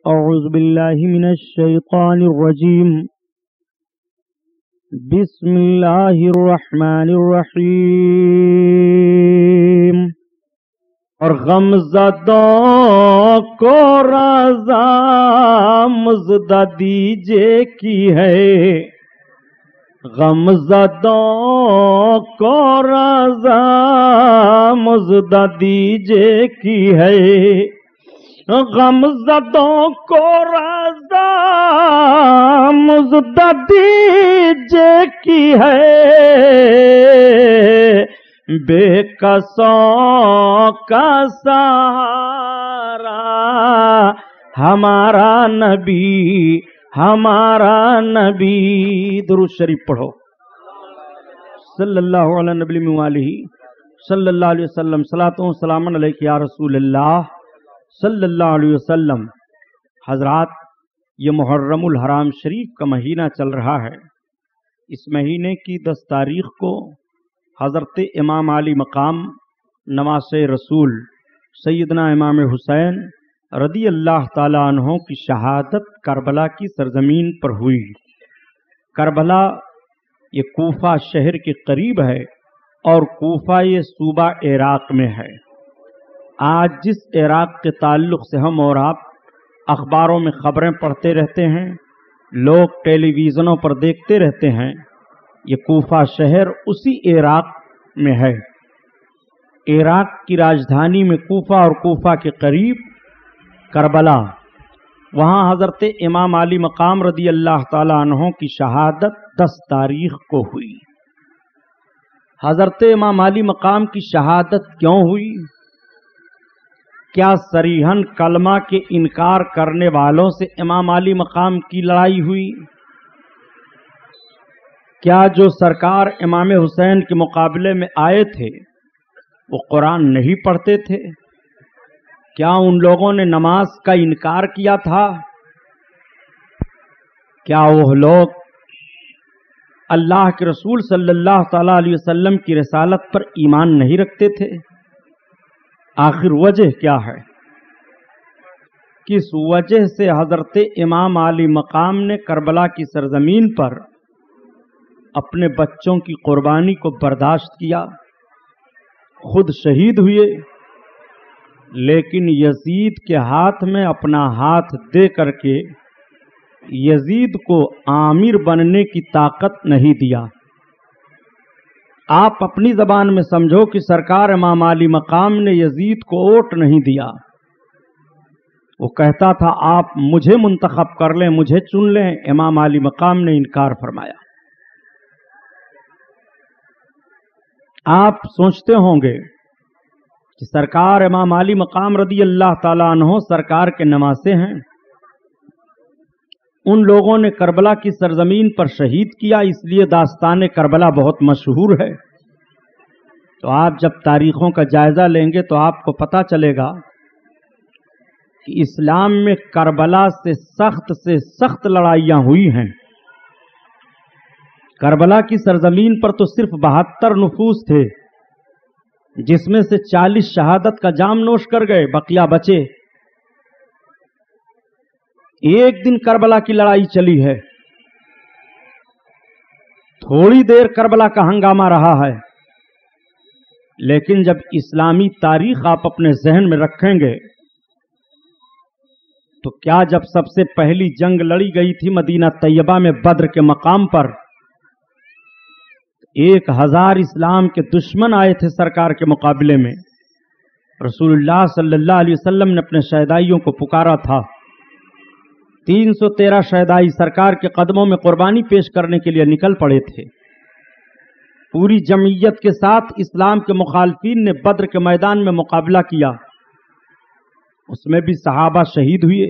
أعوذ بالله من الشيطان الرجيم بسم الله الرحمن الرحيم اور غم زدوں کو رضا مزدہ دیجے کی ہے، غم زدوں کو رضا مزدہ دیجے کی ہے، غم زدوں کو رضا مزدہ دیجے کی ہے، بے کسوں کا سہارا ہمارا نبی درود شریف پڑھو صلی اللہ علیہ نبی موالہ صلی اللہ علیہ وسلم صلاۃ و سلام علیک یا رسول اللہ صلی اللہ علیہ وسلم۔ حضرات، یہ محرم الحرام شریف کا مہینہ چل رہا ہے۔ اس مہینے کی 10 تاریخ کو حضرت امام علی مقام نواسہ رسول سیدنا امام حسین رضی اللہ تعالی عنہ کی شہادت کربلا کی سرزمین پر ہوئی۔ کربلا یہ کوفہ شہر کے قریب ہے اور کوفہ یہ صوبہ عراق میں ہے۔ آج جس عراق کے تعلق سے ہم اور آپ اخباروں میں خبریں پڑھتے رہتے ہیں، لوگ ٹیلی ویژنوں پر دیکھتے رہتے ہیں، یہ کوفہ شہر اسی عراق میں ہے۔ عراق کی راجدھانی میں کوفہ اور کوفہ کے قریب کربلا، وہاں حضرت امام علی مقام رضی اللہ تعالی عنہ کی شہادت 10 تاریخ کو ہوئی۔ حضرت امام علی مقام کی شہادت کیوں ہوئی؟ کیا صریحاً کلمہ کے انکار کرنے والوں سے امام علی مقام کی لڑائی ہوئی؟ کیا جو سرکار امام حسین کے مقابلے میں آئے تھے وہ قرآن نہیں پڑھتے تھے؟ کیا ان لوگوں نے نماز کا انکار کیا تھا؟ کیا وہ لوگ اللہ کے رسول صلی اللہ تعالی علیہ وسلم کی رسالت پر ایمان نہیں رکھتے تھے؟ آخر وجہ کیا ہے؟ کس وجہ سے حضرت امام علی مقام نے کربلا کی سرزمین پر اپنے بچوں کی قربانی کو برداشت کیا، خود شہید ہوئے، لیکن یزید کے ہاتھ میں اپنا ہاتھ دے کر کے یزید کو آمیر بننے کی طاقت نہیں دیا؟ آپ اپنی زبان میں سمجھو کہ سرکار امام علی مقام نے یزید کو ووٹ نہیں دیا۔ وہ کہتا تھا آپ مجھے منتخب کر لیں، مجھے چن لیں، امام علی مقام نے انکار فرمایا۔ آپ سوچتے ہوں گے کہ سرکار امام علی مقام رضی اللہ تعالی عنہ سرکار کے نواسے ہیں، ان لوگوں نے کربلا کی سرزمین پر شہید کیا، اس لیے داستان کربلا بہت مشہور ہے۔ تو آپ جب تاریخوں کا جائزہ لیں گے تو آپ کو پتہ چلے گا کہ اسلام میں کربلا سے سخت لڑائیاں ہوئی ہیں۔ کربلا کی سرزمین پر تو صرف 72 نفوس تھے، جس میں سے 40 شہادت کا جام نوش کر گئے، بقیہ بچے۔ ایک دن کربلا کی لڑائی چلی ہے، تھوڑی دیر کربلا کا ہنگامہ رہا ہے، لیکن جب اسلامی تاریخ آپ اپنے ذہن میں رکھیں گے تو کیا جب سب سے پہلی جنگ لڑی گئی تھی مدینہ طیبہ میں بدر کے مقام پر، 1000 اسلام کے دشمن آئے تھے سرکار کے مقابلے میں، رسول اللہ صلی اللہ علیہ وسلم نے اپنے شہدائیوں کو پکارا تھا، 313 شہدائی سرکار کے قدموں میں قربانی پیش کرنے کے لیے نکل پڑے تھے۔ پوری جمعیت کے ساتھ اسلام کے مخالفین نے بدر کے میدان میں مقابلہ کیا، اس میں بھی صحابہ شہید ہوئے،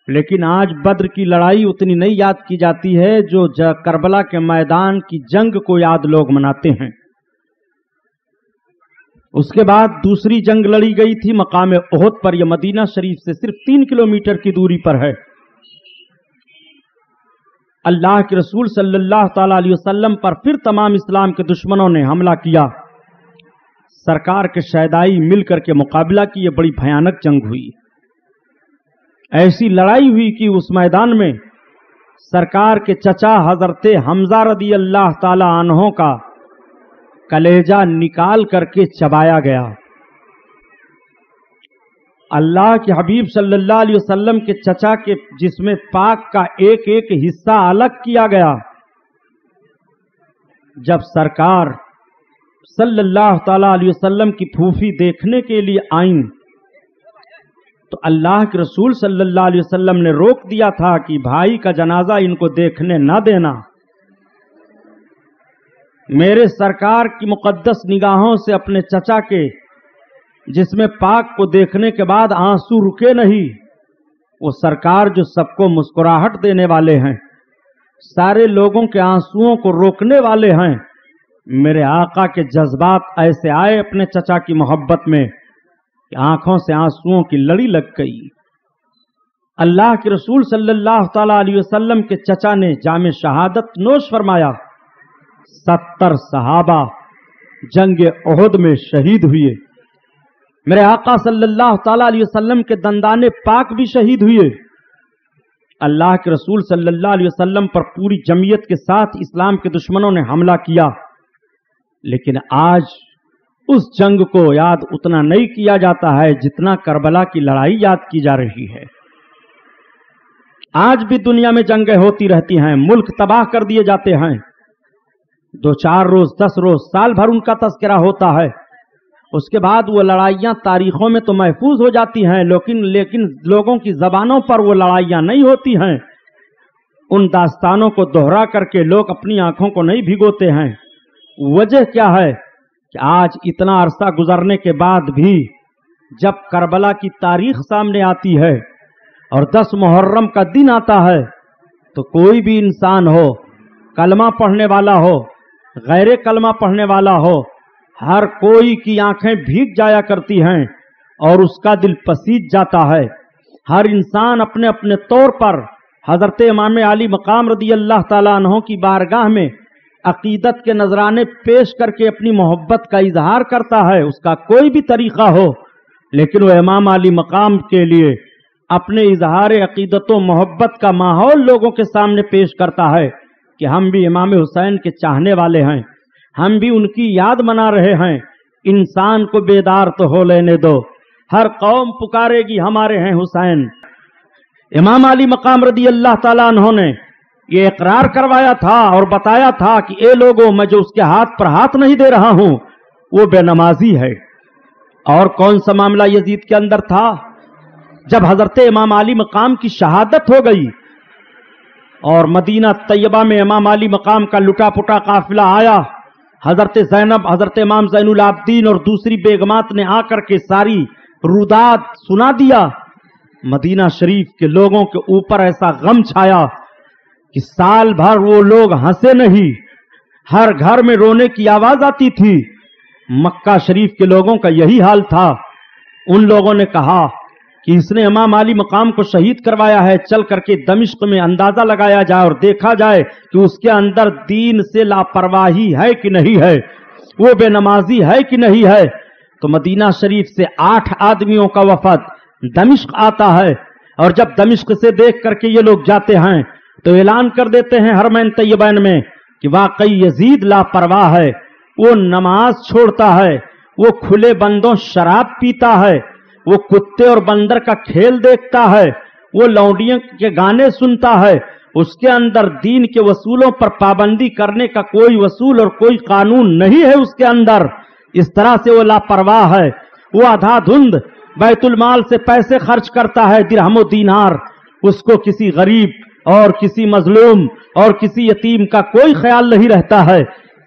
لیکن آج بدر کی لڑائی اتنی نہیں یاد کی جاتی ہے جو کربلا کے میدان کی جنگ کو یاد لوگ مناتے ہیں۔ اس کے بعد دوسری جنگ لڑی گئی تھی مقام احد پر، یہ مدینہ شریف سے صرف 3 کلومیٹر کی دوری پر ہے۔ اللہ کے رسول صلی اللہ تعالی علیہ وسلم پر پھر تمام اسلام کے دشمنوں نے حملہ کیا، سرکار کے شہدائی مل کر کے مقابلہ کی، یہ بڑی بھیانک جنگ ہوئی۔ ایسی لڑائی ہوئی کہ اس میدان میں سرکار کے چچا حضرت حمزہ رضی اللہ تعالی عنہ کا کلیجہ نکال کر کے چبایا گیا. اللہ کے حبیب صلی اللہ علیہ وسلم کے چچا کے جسم پاک کا ایک ایک حصہ الگ کیا گیا. جب سرکار صلی اللہ تعالی علیہ وسلم کی پھوپھی دیکھنے کے لیے آئیں تو اللہ کے رسول صلی اللہ علیہ وسلم نے روک دیا تھا کہ بھائی کا جنازہ ان کو دیکھنے نہ دینا. میرے سرکار کی مقدس نگاہوں سے اپنے چچا کے جسم پاک کو دیکھنے کے بعد آنسو رکے نہیں. وہ سرکار جو سب کو مسکراہٹ دینے والے ہیں، سارے لوگوں کے آنسوؤں کو روکنے والے ہیں، میرے آقا کے جذبات ایسے آئے اپنے چچا کی محبت میں کہ آنکھوں سے آنسوؤں کی لڑی لگ گئی. اللہ کے رسول صلی اللہ تعالی علیہ وسلم کے چچا نے جام شہادت نوش فرمایا. 70 صحابہ جنگ احد میں شہید ہوئے. میرے آقا صلی اللہ تعالی علیہ وسلم کے دندان پاک بھی شہید ہوئے. اللہ کے رسول صلی اللہ علیہ وسلم پر پوری جمعیت کے ساتھ اسلام کے دشمنوں نے حملہ کیا، لیکن آج اس جنگ کو یاد اتنا نہیں کیا جاتا ہے جتنا کربلا کی لڑائی یاد کی جا رہی ہے. آج بھی دنیا میں جنگیں ہوتی رہتی ہیں، ملک تباہ کر دیے جاتے ہیں. 2-4 روز 10 روز سال بھر ان کا تذکرہ ہوتا ہے، اس کے بعد وہ لڑائیاں تاریخوں میں تو محفوظ ہو جاتی ہیں، لیکن لوگوں کی زبانوں پر وہ لڑائیاں نہیں ہوتی ہیں. ان داستانوں کو دوہرا کر کے لوگ اپنی آنکھوں کو نہیں بھگوتے ہیں. وجہ کیا ہے کہ آج اتنا عرصہ گزرنے کے بعد بھی جب کربلا کی تاریخ سامنے آتی ہے اور 10 محرم کا دن آتا ہے تو کوئی بھی انسان ہو، کلمہ پڑھنے والا ہو، غیر کلمہ پڑھنے والا ہو، ہر کوئی کی آنکھیں بھیگ جایا کرتی ہیں اور اس کا دل پسیج جاتا ہے. ہر انسان اپنے اپنے طور پر حضرت امام علی مقام رضی اللہ تعالیٰ عنہ کی بارگاہ میں عقیدت کے نذرانے پیش کر کے اپنی محبت کا اظہار کرتا ہے. اس کا کوئی بھی طریقہ ہو، لیکن وہ امام علی مقام کے لیے اپنے اظہار عقیدت و محبت کا ماحول لوگوں کے سامنے پیش کرتا ہے کہ ہم بھی امام حسین کے چاہنے والے ہیں، ہم بھی ان کی یاد منا رہے ہیں. انسان کو بیدار تو ہو لینے دو، ہر قوم پکارے گی ہمارے ہیں حسین. امام علی مقام رضی اللہ تعالیٰ عنہ نے یہ اقرار کروایا تھا اور بتایا تھا کہ اے لوگوں، میں جو اس کے ہاتھ پر ہاتھ نہیں دے رہا ہوں وہ بے نمازی ہے. اور کون سا معاملہ یزید کے اندر تھا؟ جب حضرت امام علی مقام کی شہادت ہو گئی اور مدینہ طیبہ میں امام علی مقام کا لٹا پٹا قافلہ آیا، حضرت زینب، حضرت امام زین العابدین اور دوسری بیگمات نے آ کر کے ساری رودات سنا دیا. مدینہ شریف کے لوگوں کے اوپر ایسا غم چھایا کہ سال بھر وہ لوگ ہنسے نہیں، ہر گھر میں رونے کی آواز آتی تھی. مکہ شریف کے لوگوں کا یہی حال تھا. ان لوگوں نے کہا کہ اس نے امام علی مقام کو شہید کروایا ہے، چل کر کے دمشق میں اندازہ لگایا جائے اور دیکھا جائے کہ اس کے اندر دین سے لاپرواہی ہے کہ نہیں ہے، وہ بے نمازی ہے کہ نہیں ہے. تو مدینہ شریف سے 8 آدمیوں کا وفد دمشق آتا ہے، اور جب دمشق سے دیکھ کر کے یہ لوگ جاتے ہیں تو اعلان کر دیتے ہیں حرمین طیبین میں کہ واقعی یزید لاپرواہ ہے، وہ نماز چھوڑتا ہے، وہ کھلے بندوں شراب پیتا ہے، وہ کتے اور بندر کا کھیل دیکھتا ہے، وہ لونڈیوں کے گانے سنتا ہے، اس کے اندر دین کے وصولوں پر پابندی کرنے کا کوئی وصول اور کوئی قانون نہیں ہے اس کے اندر. اس طرح سے وہ لاپرواہ ہے. وہ آدھا دھند بیت المال سے پیسے خرچ کرتا ہے، درہم و دینار. اس کو کسی غریب اور کسی مظلوم اور کسی یتیم کا کوئی خیال نہیں رہتا ہے.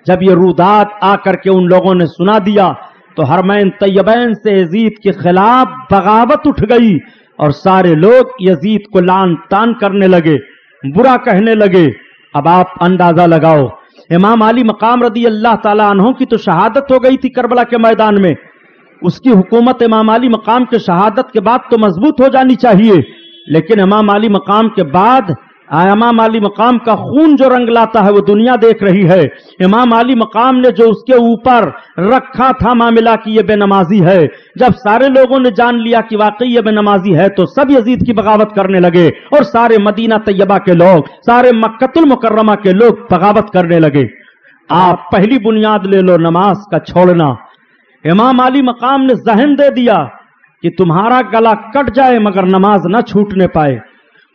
جب یہ رودات آ کر کے ان لوگوں نے سنا دیا تو حرمین طیبین سے یزید کے خلاف بغاوت اٹھ گئی اور سارے لوگ یزید کو لعن طعن کرنے لگے، برا کہنے لگے. اب آپ اندازہ لگاؤ، امام علی مقام رضی اللہ تعالیٰ عنہ کی تو شہادت ہو گئی تھی کربلا کے میدان میں، اس کی حکومت امام علی مقام کے شہادت کے بعد تو مضبوط ہو جانی چاہیے، لیکن امام علی مقام کے بعد इमाम अली मकाम का खून जो रंग लाता है वो दुनिया देख रही है। इमाम अली मकाम ने जो उसके ऊपर रखा था मामला कि ये बेनमाजी है, जब सारे लोगों ने जान लिया कि वाकई ये बेनमाजी है तो सब यजीद की बगावत करने लगे और सारे मदीना तैयबा के लोग, सारे मक्कतुल मुकर्रमा के लोग बगावत करने लगे। आप पहली बुनियाद ले लो नमाज का छोड़ना। इमाम अली मकाम ने जहन दे दिया कि तुम्हारा गला कट जाए मगर नमाज न छूटने पाए,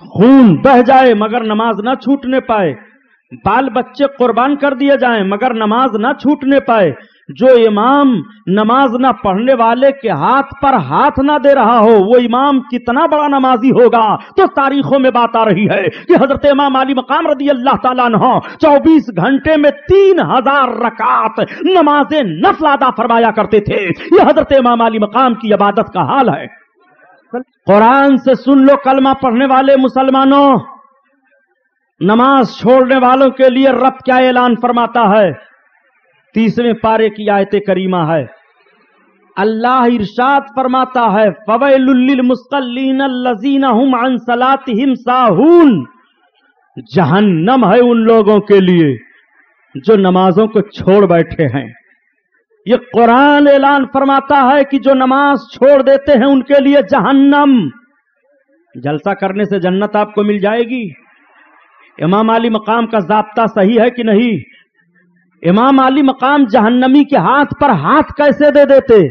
खून बह जाए मगर नमाज ना छूटने पाए, बाल बच्चे कुर्बान कर दिए जाएं मगर नमाज ना छूटने पाए। जो इमाम नमाज ना पढ़ने वाले के हाथ पर हाथ ना दे रहा हो वो इमाम कितना बड़ा नमाजी होगा। तो तारीखों में बात आ रही है कि हजरत इमाम अली मकाम रदी अल्लाह ताला अन्हु 24 घंटे में 3000 रकात नमाज नफल अदा फरमाया करते थे। यह हजरत इमाम अली मकाम की इबादत का हाल है। कुरान से सुन लो कलमा पढ़ने वाले मुसलमानों, नमाज छोड़ने वालों के लिए रब क्या ऐलान फरमाता है। 30वें पारे की आयत करीमा है, अल्लाह इरशाद फरमाता है फवैलुल लिल मुसल्लीन अल्लज़ीना हुम अन सलातिहिम साहून, जहन्नम है उन लोगों के लिए जो नमाजों को छोड़ बैठे हैं। ये कुरान ऐलान फरमाता है कि जो नमाज छोड़ देते हैं उनके लिए जहन्नम। जलसा करने से जन्नत आपको मिल जाएगी? इमाम अली मकाम का ज़ाब्ता सही है कि नहीं? इमाम अली मकाम जहन्नमी के हाथ पर हाथ कैसे दे देते?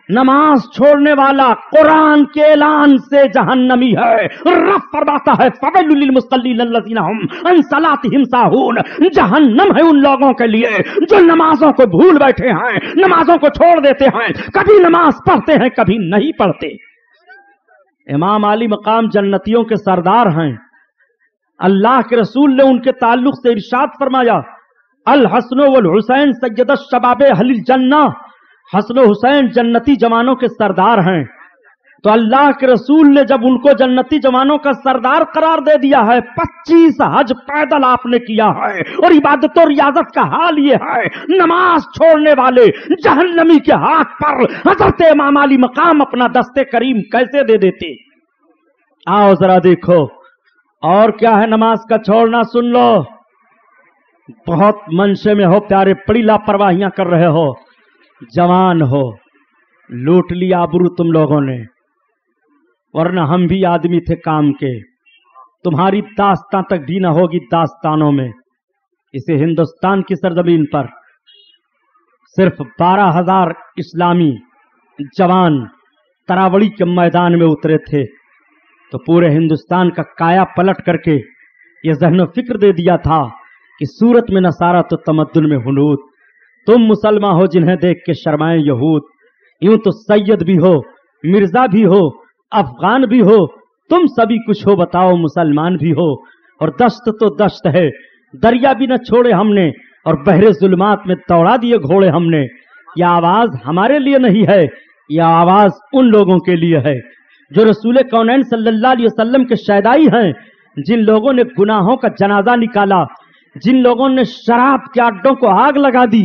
नमाज छोड़ने वाला कुरान के ऐलान से जहन्नमी है। रब फरमाता है फवैलुल लिल मुसल्लीन अल्लज़ीना हुम अन सलातिहिम साहून, जहन्नम है उन लोगों के लिए जो नमाजों को भूल बैठे हैं, नमाजों को छोड़ देते हैं, कभी नमाज पढ़ते हैं कभी नहीं पढ़ते। इमाम अली मकाम जन्नतियों के सरदार हैं। अल्लाह के रसूल ने उनके ताल्लुक से इरशाद फरमाया अल हसन वल हुसैन सय्यद शबाबे अहलिल जन्नह, हसन हुसैन जन्नती जवानों के सरदार हैं। तो अल्लाह के रसूल ने जब उनको जन्नती जवानों का सरदार करार दे दिया है, 25 हज पैदल आपने किया है और इबादत और रियाजत का हाल ये है, नमाज छोड़ने वाले जहन्नमी के हाथ पर हजरत इमाम अली मकाम अपना दस्ते करीम कैसे दे देते। आओ जरा देखो और क्या है नमाज का छोड़ना। सुन लो, बहुत मनशे में हो प्यारे, बड़ी लापरवाहियां कर रहे हो, जवान हो, लूट लिया आबरू तुम लोगों ने, वरना हम भी आदमी थे काम के। तुम्हारी दास्तां तक भी न होगी दास्तानों में। इसे हिंदुस्तान की सरजमीन पर सिर्फ 12,000 इस्लामी जवान तरावड़ी के मैदान में उतरे थे तो पूरे हिंदुस्तान का काया पलट करके ये ज़हन फिक्र दे दिया था कि सूरत में नसारा तो तमद्दुन में हुनूद। तुम मुसलमान हो जिन्हें देख के शर्माए यहूद। यूं तो सैयद भी हो, मिर्जा भी हो, अफगान भी हो, तुम सभी कुछ हो, बताओ मुसलमान भी हो। और दश्त तो दश्त है, दरिया भी न छोड़े हमने और बहरे जुल्मात में दौड़ा दिए घोड़े हमने। यह आवाज हमारे लिए नहीं है, यह आवाज उन लोगों के लिए है जो रसूल कौनैन सल्लल्लाहु अलैहि वसल्लम के शैदाई हैं, जिन लोगों ने गुनाहों का जनाजा निकाला, जिन लोगों ने शराब के अड्डों को आग लगा दी,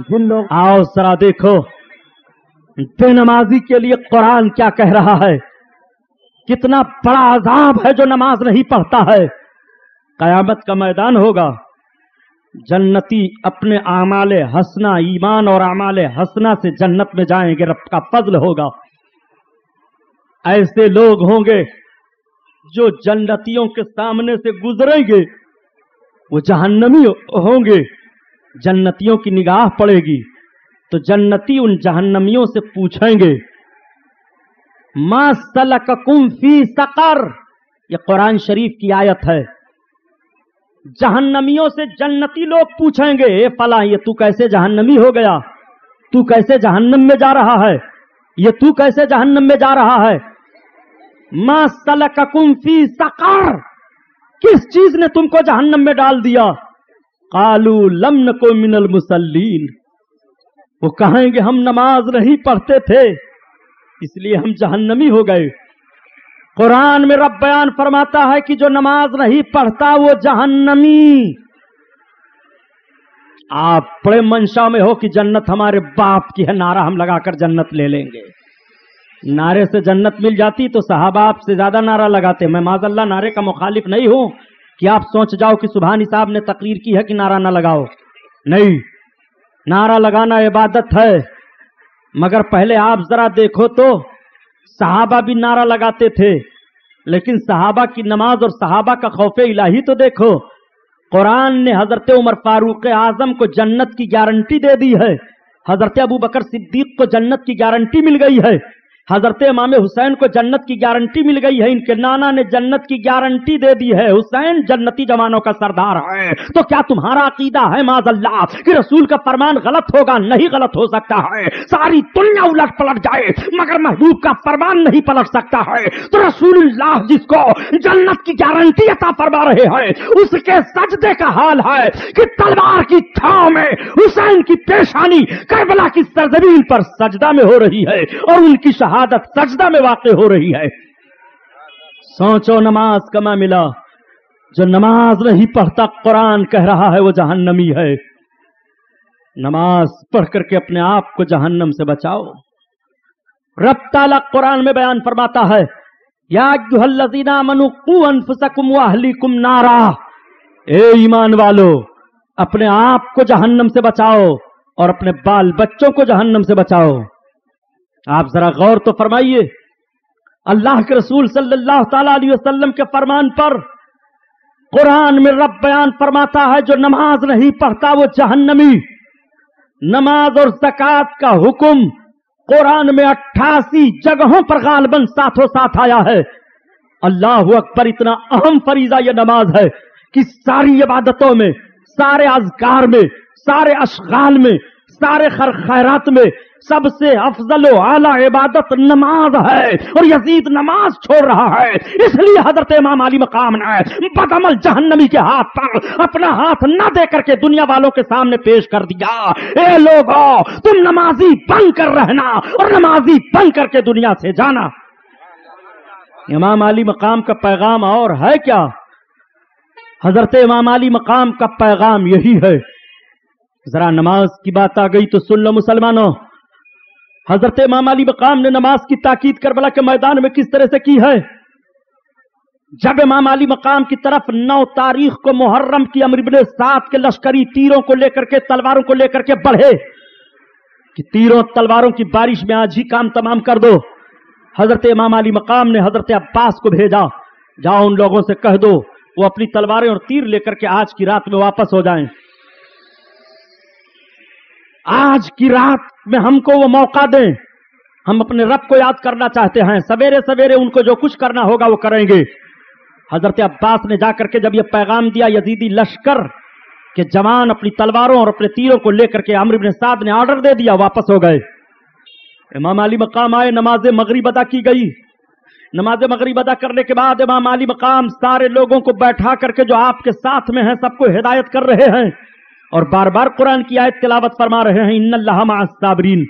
जिन लोग। आओ जरा देखो बेनमाजी के लिए कुरान क्या कह रहा है। कितना बड़ा अजाब है जो नमाज नहीं पढ़ता है। कयामत का मैदान होगा, जन्नती अपने आमाले हसना, ईमान और आमाले हसना से जन्नत में जाएंगे, रब का फजल होगा। ऐसे लोग होंगे जो जन्नतियों के सामने से गुजरेंगे, वो जहन्नमी होंगे। जन्नतियों की निगाह पड़ेगी तो जन्नती उन जहन्नमियों से पूछेंगे मा सलककुम फी सकर। ये कुरान शरीफ की आयत है। जहन्नमियों से जन्नती लोग पूछेंगे, ए फला, ये तू कैसे जहन्नमी हो गया? तू कैसे जहन्नम में जा रहा है? ये तू कैसे जहन्नम में जा रहा है? मा सलककुम फी सकर, किस चीज ने तुमको जहन्नम में डाल दिया? कालू लम नको मिनल मुसल्लीन, वो कहेंगे हम नमाज नहीं पढ़ते थे इसलिए हम जहन्नमी हो गए। कुरान में रब बयान फरमाता है कि जो नमाज नहीं पढ़ता वो जहन्नमी। आप बड़े मंशा में हो कि जन्नत हमारे बाप की है, नारा हम लगाकर जन्नत ले लेंगे। नारे से जन्नत मिल जाती तो सहाबा आपसे ज्यादा नारा लगाते। मैं माज़अल्लाह नारे का मुखालिफ नहीं हूं, کہ آپ سوچ جاؤ کہ سبحانی صاحب نے تقریر کی ہے کہ نعرہ نہ لگاؤ. نہیں، نعرہ لگانا عبادت ہے. مگر پہلے آپ ذرا دیکھو تو صحابہ بھی نعرہ لگاتے تھے، لیکن صحابہ کی نماز اور صحابہ کا خوف الہی تو دیکھو. قرآن نے حضرت عمر فاروق اعظم کو جنت کی گارنٹی دے دی ہے، حضرت ابو بکر صدیق کو جنت کی گارنٹی مل گئی ہے، حضرت امام حسین کو جنت کی گارنٹی مل گئی ہے، ان کے نانا نے جنت کی گارنٹی دے دی ہے، حسین جنتی جوانوں کا سردار ہے. تو کیا تمہارا عقیدہ ہے معاذ اللہ کہ رسول کا فرمان غلط ہوگا؟ نہیں غلط ہو سکتا ہے، ساری دنیا الٹ پلٹ جائے مگر محبوب کا فرمان نہیں پلٹ سکتا ہے. تو رسول اللہ جس کو جنت کی گارنٹی عطا فرما رہے ہیں اس کے سجدے کا حال ہے کہ تلوار کی چھاؤں میں حسین کی پیشانی کربلا کی سرزمین پر سجدہ میں ہو رہی ہے اور ان کی شہادت سجدہ میں واقع ہو رہی ہے. سوچو نماز کا معاملہ. جو نماز نہیں پڑھتا قرآن کہہ رہا ہے وہ جہنمی ہے. نماز پڑھ کر کے اپنے آپ کو جہنم سے بچاؤ. رب تعالیٰ قرآن میں بیان فرماتا ہے یا ایھا الذین آمنوا قوا انفسکم واہلیکم نارا، اے ایمان والو اپنے آپ کو جہنم سے بچاؤ اور اپنے بال بچوں کو جہنم سے بچاؤ. آپ ذرا غور تو فرمائیے، اللہ کے رسول صلی اللہ تعالی علیہ وسلم کے فرمان پر قرآن میں رب بیان فرماتا ہے جو نماز نہیں پڑھتا وہ جہنمی. نماز اور زکوٰۃ کا حکم قرآن میں 88 جگہوں پر غالباً ساتھوں ساتھ آیا ہے. اللہ اکبر، اتنا اہم فریضہ یہ نماز ہے کہ ساری عبادتوں میں، سارے اذکار میں، سارے اشغال میں، سارے خیرات میں سب سے افضل و اعلی عبادت نماز ہے، اور یزید نماز چھوڑ رہا ہے. اس لیے حضرت امام علی مقام نے بدعمل جہنمی کے ہاتھ پر اپنا ہاتھ نہ دے کر کے دنیا والوں کے سامنے پیش کر دیا، اے لوگو تم نمازی بن کر رہنا اور نمازی بن کر کے دنیا سے جانا. امام علی مقام کا پیغام اور ہے کیا؟ حضرت امام علی مقام کا پیغام یہی ہے. ذرا نماز کی بات آ گئی تو سن لو مسلمانوں. حضرت امام علی مقام نے نماز کی تاکید کربلا کے میدان میں کس طرح سے کی ہے؟ جب امام علی مقام کی طرف 9 تاریخ کو محرم کی عمرو بن سعد کے لشکری تیروں کو لے کر کے، تلواروں کو لے کر کے بڑھے کہ تیروں تلواروں کی بارش میں آج ہی کام تمام کر دو، حضرت امام علی مقام نے حضرت عباس کو بھیجا، جاؤ ان لوگوں سے کہہ دو وہ اپنی تلواریں اور تیر لے کر کے آج کی رات میں واپس ہو جائیں. آج کی رات میں ہم کو وہ موقع دیں، ہم اپنے رب کو یاد کرنا چاہتے ہیں، سویرے سویرے ان کو جو کچھ کرنا ہوگا وہ کریں گے. حضرت عباس نے جا کر کے جب یہ پیغام دیا یزیدی لشکر کہ جوان اپنی تلواروں اور اپنے تیروں کو لے کر کے، عمرو بن سعد نے آرڈر دے دیا، واپس ہو گئے. امام علی مقام آئے، نماز مغرب ادا کی گئی. نماز مغرب ادا کرنے کے بعد امام علی مقام سارے لوگوں کو بیٹھا کر کے جو آپ کے ساتھ میں ہیں سب کو ہدایت کر رہے ہیں اور بار بار قرآن کی آیت تلاوت فرما رہے ہیں، ان اللہ مع الصابرین،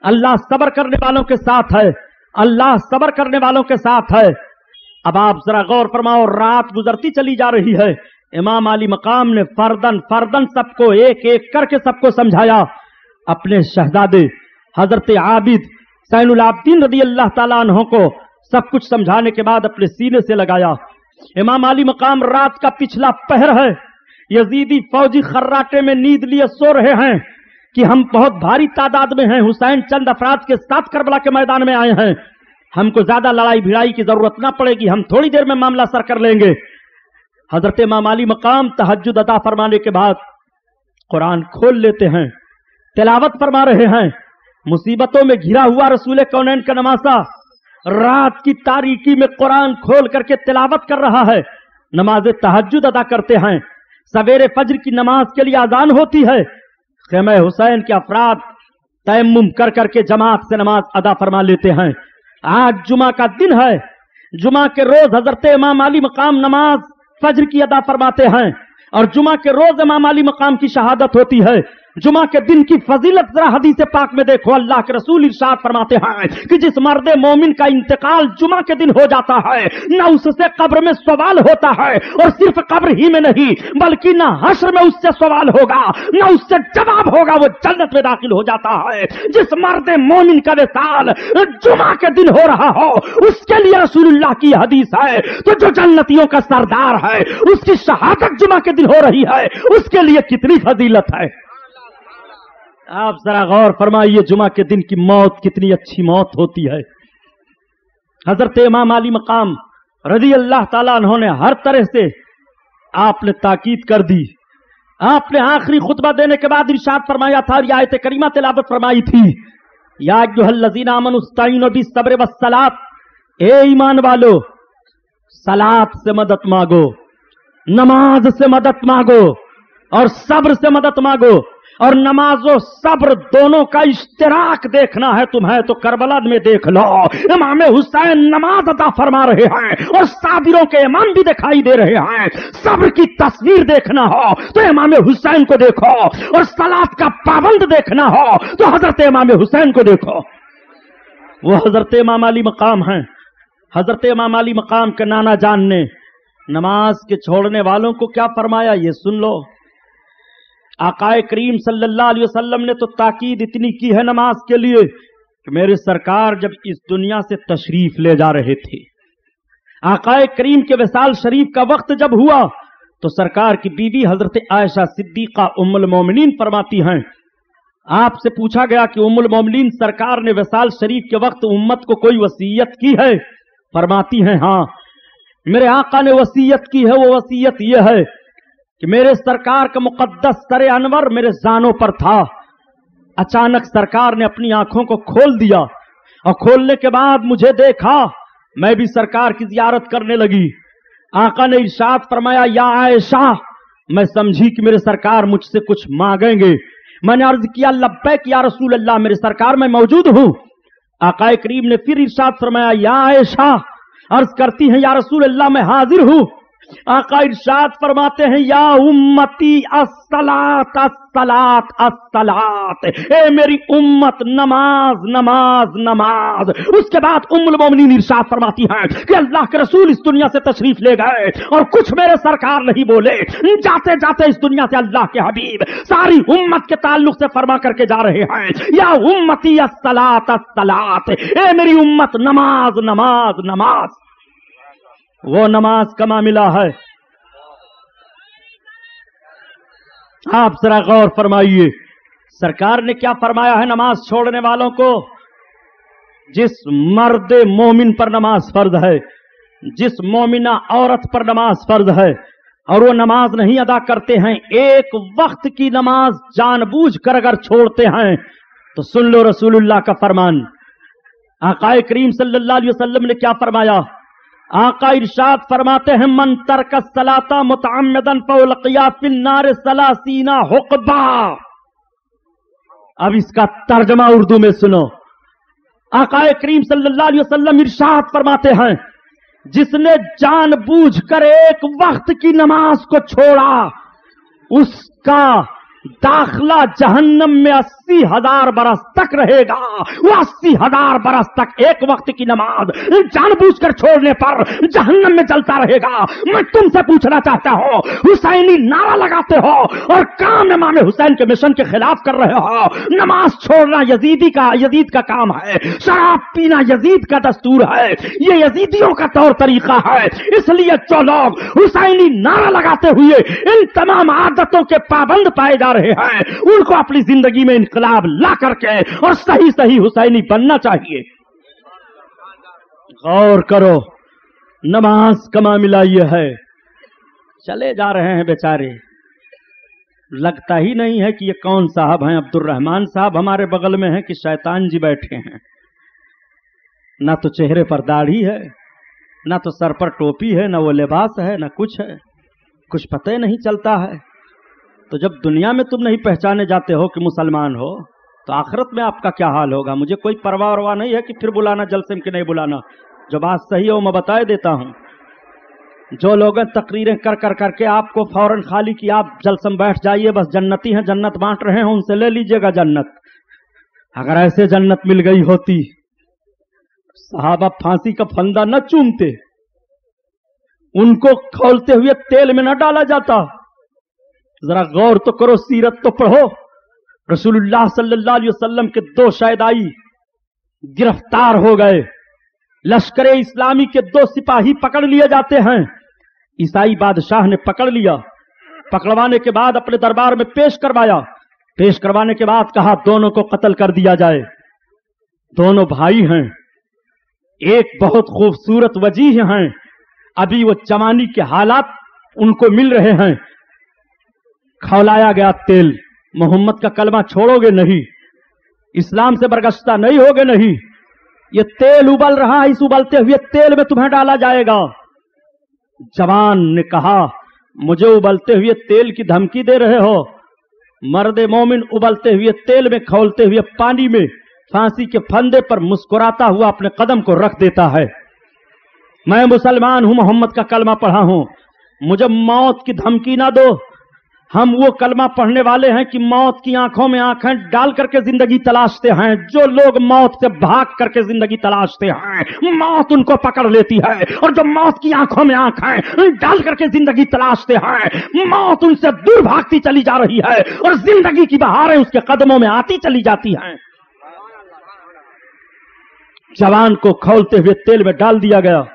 اللہ صبر کرنے والوں کے ساتھ ہے، اللہ صبر کرنے والوں کے ساتھ ہے. اب آپ ذرا غور فرماؤ، رات گزرتی چلی جا رہی ہے. امام علی مقام نے فردن فردن سب کو ایک ایک کر کے سب کو سمجھایا. اپنے شہزادے حضرت عابد زین العابدین رضی اللہ تعالیٰ عنہ کو سب کچھ سمجھانے کے بعد اپنے سینے سے لگایا. امام علی مقام رات کا پچھلا پہر ہے، یزیدی فوجی خراٹے میں نیند لیے سو رہے ہیں کہ ہم بہت بھاری تعداد میں ہیں، حسین چند افراد کے ساتھ کربلا کے میدان میں آئے ہیں، ہم کو زیادہ لڑائی بھڑائی کی ضرورت نہ پڑے گی، ہم تھوڑی دیر میں معاملہ سر کر لیں گے. حضرت امام علی مقام تہجد ادا فرمانے کے بعد قرآن کھول لیتے ہیں، تلاوت فرما رہے ہیں. مصیبتوں میں گھرا ہوا رسول کونین کا نواسا رات کی تاریکی میں قرآن کھول کر کے تلاوت کر رہا ہے. نماز تہجد ادا کرتے ہیں، سویرے فجر کی نماز کے لیے اذان ہوتی ہے. خیمہ حسین کے افراد تیمم کر کر کے جماعت سے نماز ادا فرما لیتے ہیں. آج جمعہ کا دن ہے، جمعہ کے روز حضرت امام علی مقام نماز فجر کی ادا فرماتے ہیں اور جمعہ کے روز امام علی مقام کی شہادت ہوتی ہے. जुमा के दिन की फजीलत जरा हदीस पाक में देखो। अल्लाह के रसूल इरशाद फरमाते हैं कि जिस मर्द मोमिन का इंतकाल जुमा के दिन हो जाता है, न उससे कब्र में सवाल होता है, और सिर्फ कब्र ही में नहीं बल्कि न हश्र में उससे सवाल होगा, न उससे जवाब होगा, वो जन्नत में दाखिल हो जाता है। जिस मर्द मोमिन का विसाल जुमा के दिन हो रहा हो, उसके लिए रसूलुल्लाह की हदीस है, तो जो जन्नतियों का सरदार है उसकी शहादत जुमा के दिन हो रही है, उसके लिए कितनी फजीलत है। आप जरा गौर फरमाइए, जुमा के दिन की मौत कितनी अच्छी मौत होती है। हजरत इमाम अली मकाम रजी अल्लाह ताला अन्हों ने हर तरह से आपने ताकीद कर दी। आपने आखिरी खुतबा देने के बाद इरशाद फरमाया था, और आयत करीमा तिलावत फरमाई थी, या अय्युहल्लज़ीना आमनू इस्तईनू बिस्सब्र वस्सलात, ए ईमान वालो सलात से मदद मांगो, नमाज से मदद मांगो और सब्र से मदद मांगो। और नमाजो सब्र दोनों का इश्तिराक देखना है तुम्हें तो करबला में देख लो, इमाम हुसैन नमाज अदा फरमा रहे हैं और साबिरों के इमाम भी दिखाई दे रहे हैं। सब्र की तस्वीर देखना हो तो इमाम हुसैन को देखो, और सलात का पाबंद देखना हो तो हजरत इमाम हुसैन को देखो। वो हजरत इमाम अली मकाम हैं। हजरत इमाम अली मकाम के नाना जान ने नमाज के छोड़ने वालों को क्या फरमाया, ये सुन लो। आकाए करीम सल्लल्लाहु अलैहि वसल्लम ने तो ताकीद इतनी की है नमाज के लिए कि मेरे सरकार जब इस दुनिया से तशरीफ ले जा रहे थे, आकाए करीम के विसाल शरीफ का वक्त जब हुआ, तो सरकार की बीवी हजरत आयशा सिद्दीका उम्मुल मोमिनीन फरमाती हैं, आपसे पूछा गया कि उम्मुल मोमिनीन सरकार ने विसाल शरीफ के वक्त उम्मत को कोई वसीयत की है? फरमाती हैं, हाँ मेरे आका ने वसीयत की है। वो वसीयत यह है कि मेरे सरकार का मुकद्दस सरे अनवर मेरे जानों पर था। अचानक सरकार ने अपनी आंखों को खोल दिया, और खोलने के बाद मुझे देखा, मैं भी सरकार की जियारत करने लगी। आका ने इरशाद फरमाया, या आयशा, मैं समझी कि मेरे सरकार मुझसे कुछ मांगेंगे। मैंने अर्ज किया, लब्बैक या रसूल अल्लाह, मेरे सरकार मैं मौजूद हूं। आकाए करीम ने फिर इरशाद फरमाया, या आयशा, अर्ज करती हैं, या रसूल अल्लाह मैं हाजिर हूं। आका इरशाद फरमाते हैं, या उम्मती अस्सलात अस्सलात अस्सलात, ए मेरी उम्मत नमाज नमाज नमाज। उसके बाद उम्मुल मोमिनीन इरशाद फरमाती हैं कि अल्लाह के रसूल इस दुनिया से तशरीफ ले गए और कुछ मेरे सरकार नहीं बोले। जाते जाते इस दुनिया से अल्लाह के हबीब सारी उम्मत के ताल्लुक से फरमा करके जा रहे हैं, या उम्मती अस्सलात अस्सलात, ए मेरी उम्मत नमाज नमाज नमाज। वो नमाज कमा मिला है। आप जरा गौर फरमाइए, सरकार ने क्या फरमाया है नमाज छोड़ने वालों को? जिस मर्द मोमिन पर नमाज फर्ज है, जिस मोमिना औरत पर नमाज फर्ज है, और वो नमाज नहीं अदा करते हैं, एक वक्त की नमाज जानबूझकर अगर छोड़ते हैं, तो सुन लो रसूलुल्लाह का फरमान। आकाए करीम सल्लल्लाहु अलैहि वसल्लम ने क्या फरमाया? आका इरशाद फरमाते हैं, मन तरक सलाता मुतअम्मिदन फउलक़िया फिन्नार सलासीना हुक़बा। अब इसका तर्जमा उर्दू में सुनो। आकाए करीम सल्लल्लाहु अलैहि वसल्लम इरशाद फरमाते हैं, जिसने जानबूझकर एक वक्त की नमाज को छोड़ा, उसका दाखला जहन्नम में 80,000 बरस तक रहेगा। वो 80,000 बरस तक एक वक्त की नमाज जानबूझकर छोड़ने पर जहन्नम में जलता रहेगा। मैं तुमसे पूछना चाहता हूं, हुसैनी नारा लगाते हो और काम इमाम हुसैन के मिशन के खिलाफ कर रहे हो। नमाज छोड़ना यजीद का काम है, शराब पीना यजीद का दस्तूर है, ये यजीदियों का तौर तरीका है। इसलिए जो लोग हुसैनी नारा लगाते हुए इन तमाम आदतों के पाबंद पाए जा रहे हैं, उनको अपनी जिंदगी में इनकलाब ला करके और सही सही हुसैनी बनना चाहिए। गौर करो, नमाज कमा मिला ये है। चले जा रहे हैं बेचारे, लगता ही नहीं है कि ये कौन साहब हैं। अब्दुर्रहमान साहब हमारे बगल में हैं कि शैतान जी बैठे हैं। ना तो चेहरे पर दाढ़ी है, ना तो सर पर टोपी है, ना वो लिबास है, ना कुछ है, कुछ पता ही नहीं चलता है। तो जब दुनिया में तुम नहीं पहचाने जाते हो कि मुसलमान हो, तो आखिरत में आपका क्या हाल होगा? मुझे कोई परवाह नहीं है कि फिर बुलाना जलसे में कि नहीं बुलाना। जो बात सही हो मैं बता देता हूं। जो लोग तकरीरें कर के आपको फौरन खाली कि आप जलसे में बैठ जाइए, बस जन्नती हैं, जन्नत बांट रहे हैं, उनसे ले लीजिएगा जन्नत। अगर ऐसे जन्नत मिल गई होती, साहबा फांसी का फंदा न चूमते, उनको खौलते हुए तेल में न डाला जाता। जरा गौर तो करो, सीरत तो पढ़ो। रसूलुल्लाह सल्लल्लाहु अलैहि वसल्लम के 2 शहदाई गिरफ्तार हो गए। लश्कर इस्लामी के 2 सिपाही पकड़ लिए जाते हैं। ईसाई बादशाह ने पकड़ लिया। पकड़वाने के बाद अपने दरबार में पेश करवाया। पेश करवाने के बाद कहा दोनों को कत्ल कर दिया जाए। दोनों भाई हैं, एक बहुत खूबसूरत वजीह हैं, अभी वो जवानी के हालात उनको मिल रहे हैं। खौलाया गया तेल, मोहम्मद का कलमा छोड़ोगे नहीं, इस्लाम से बरगश्ता नहीं होगे नहीं, ये तेल उबल रहा है, इस उबलते हुए तेल में तुम्हें डाला जाएगा। जवान ने कहा मुझे उबलते हुए तेल की धमकी दे रहे हो? मर्द मोमिन उबलते हुए तेल में, खौलते हुए पानी में, फांसी के फंदे पर मुस्कुराता हुआ अपने कदम को रख देता है। मैं मुसलमान हूं, मोहम्मद का कलमा पढ़ा हूं, मुझे मौत की धमकी ना दो। हम वो कलमा पढ़ने वाले हैं कि मौत की आंखों में आंखें डाल करके जिंदगी तलाशते हैं। जो लोग मौत से भाग करके जिंदगी तलाशते हैं, मौत उनको पकड़ लेती है, और जो मौत की आंखों में आंखें डाल करके जिंदगी तलाशते हैं, मौत उनसे दूर भागती चली जा रही है और जिंदगी की बहारें उसके कदमों में आती चली जाती हैं। जवान को खौलते हुए तेल में डाल दिया गया।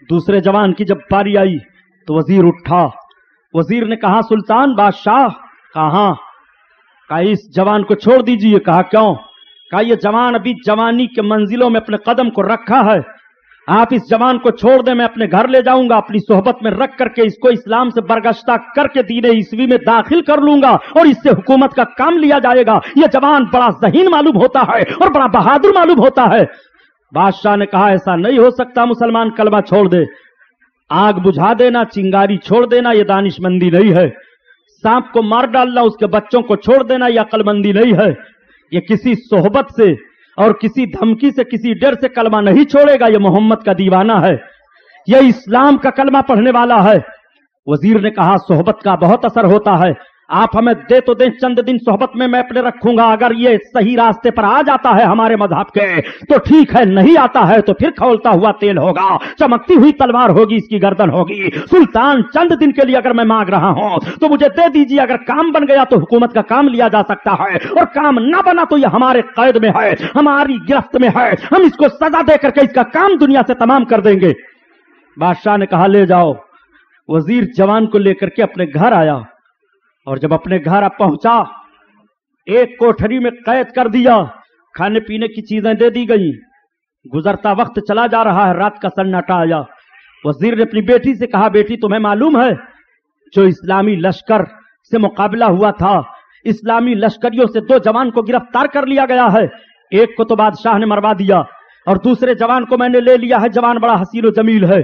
दूसरे जवान की जब बारी आई तो वजीर उठा। वजीर ने कहा सुल्तान बादशाह। कहा इस जवान को छोड़ दीजिए। कहा क्यों? कहा ये जवान अभी जवानी के मंजिलों में अपने कदम को रखा है, आप इस जवान को छोड़ दें, मैं अपने घर ले जाऊंगा, अपनी सोहबत में रख करके इसको इस्लाम से बरगश्ता करके दीन ईस्वी में दाखिल कर लूंगा और इससे हुकूमत का काम लिया जाएगा। ये जवान बड़ा ज़हीन मालूम होता है और बड़ा बहादुर मालूम होता है। बादशाह ने कहा ऐसा नहीं हो सकता, मुसलमान कलमा छोड़ दे, आग बुझा देना, चिंगारी छोड़ देना, ये दानिशमंदी नहीं है। सांप को मार डालना, उसके बच्चों को छोड़ देना, यह अक्लमंदी नहीं है। ये किसी सोहबत से और किसी धमकी से, किसी डर से कलमा नहीं छोड़ेगा। ये मोहम्मद का दीवाना है, यह इस्लाम का कलमा पढ़ने वाला है। वजीर ने कहा सोहबत का बहुत असर होता है, आप हमें दे तो दें, चंद दिन सोहबत में मैं अपने रखूंगा। अगर ये सही रास्ते पर आ जाता है हमारे मजहब के तो ठीक है, नहीं आता है तो फिर खौलता हुआ तेल होगा, चमकती हुई तलवार होगी, इसकी गर्दन होगी। सुल्तान चंद दिन के लिए अगर मैं मांग रहा हूं तो मुझे दे दीजिए। अगर काम बन गया तो हुकूमत का काम लिया जा सकता है, और काम ना बना तो यह हमारे कैद में है, हमारी गिरफ्त में है, हम इसको सजा दे करके इसका काम दुनिया से तमाम कर देंगे। बादशाह ने कहा ले जाओ। वजीर जवान को लेकर के अपने घर आया, और जब अपने घर पहुंचा एक कोठरी में कैद कर दिया, खाने पीने की चीजें दे दी गई। गुजरता वक्त चला जा रहा है, रात का सन्नाटा आया। वजीर ने अपनी बेटी से कहा बेटी तुम्हें मालूम है जो इस्लामी लश्कर से मुकाबला हुआ था, इस्लामी लश्करियों से 2 जवान को गिरफ्तार कर लिया गया है। एक को तो बादशाह ने मरवा दिया और दूसरे जवान को मैंने ले लिया है। जवान बड़ा हसीन व जमील है,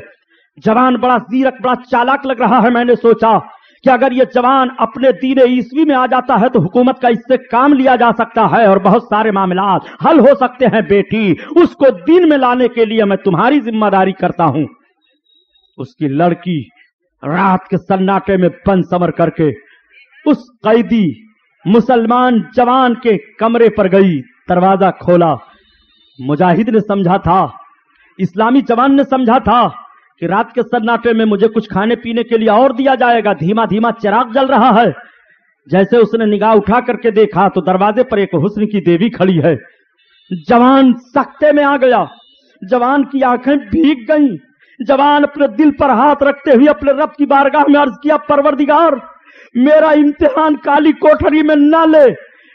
जवान बड़ा जीरक, बड़ा चालाक लग रहा है। मैंने सोचा कि अगर ये जवान अपने दीन ईस्वी में आ जाता है तो हुकूमत का इससे काम लिया जा सकता है और बहुत सारे मामलात हल हो सकते हैं। बेटी उसको दीन में लाने के लिए मैं तुम्हारी जिम्मेदारी करता हूं। उसकी लड़की रात के सन्नाटे में बन संवर करके उस कैदी मुसलमान जवान के कमरे पर गई, दरवाजा खोला। मुजाहिद ने समझा था, इस्लामी जवान ने समझा था कि रात के सन्नाटे में मुझे कुछ खाने पीने के लिए और दिया जाएगा। धीमा धीमा चिराग जल रहा है। जैसे उसने निगाह उठा करके देखा तो दरवाजे पर एक हुस्न की देवी खड़ी है। जवान सख्ते में आ गया, जवान की आंखें भीग गईं। जवान अपने दिल पर हाथ रखते हुए अपने रब की बारगाह में अर्ज किया परवरदिगार मेरा इम्तिहान काली कोठरी में ना ले,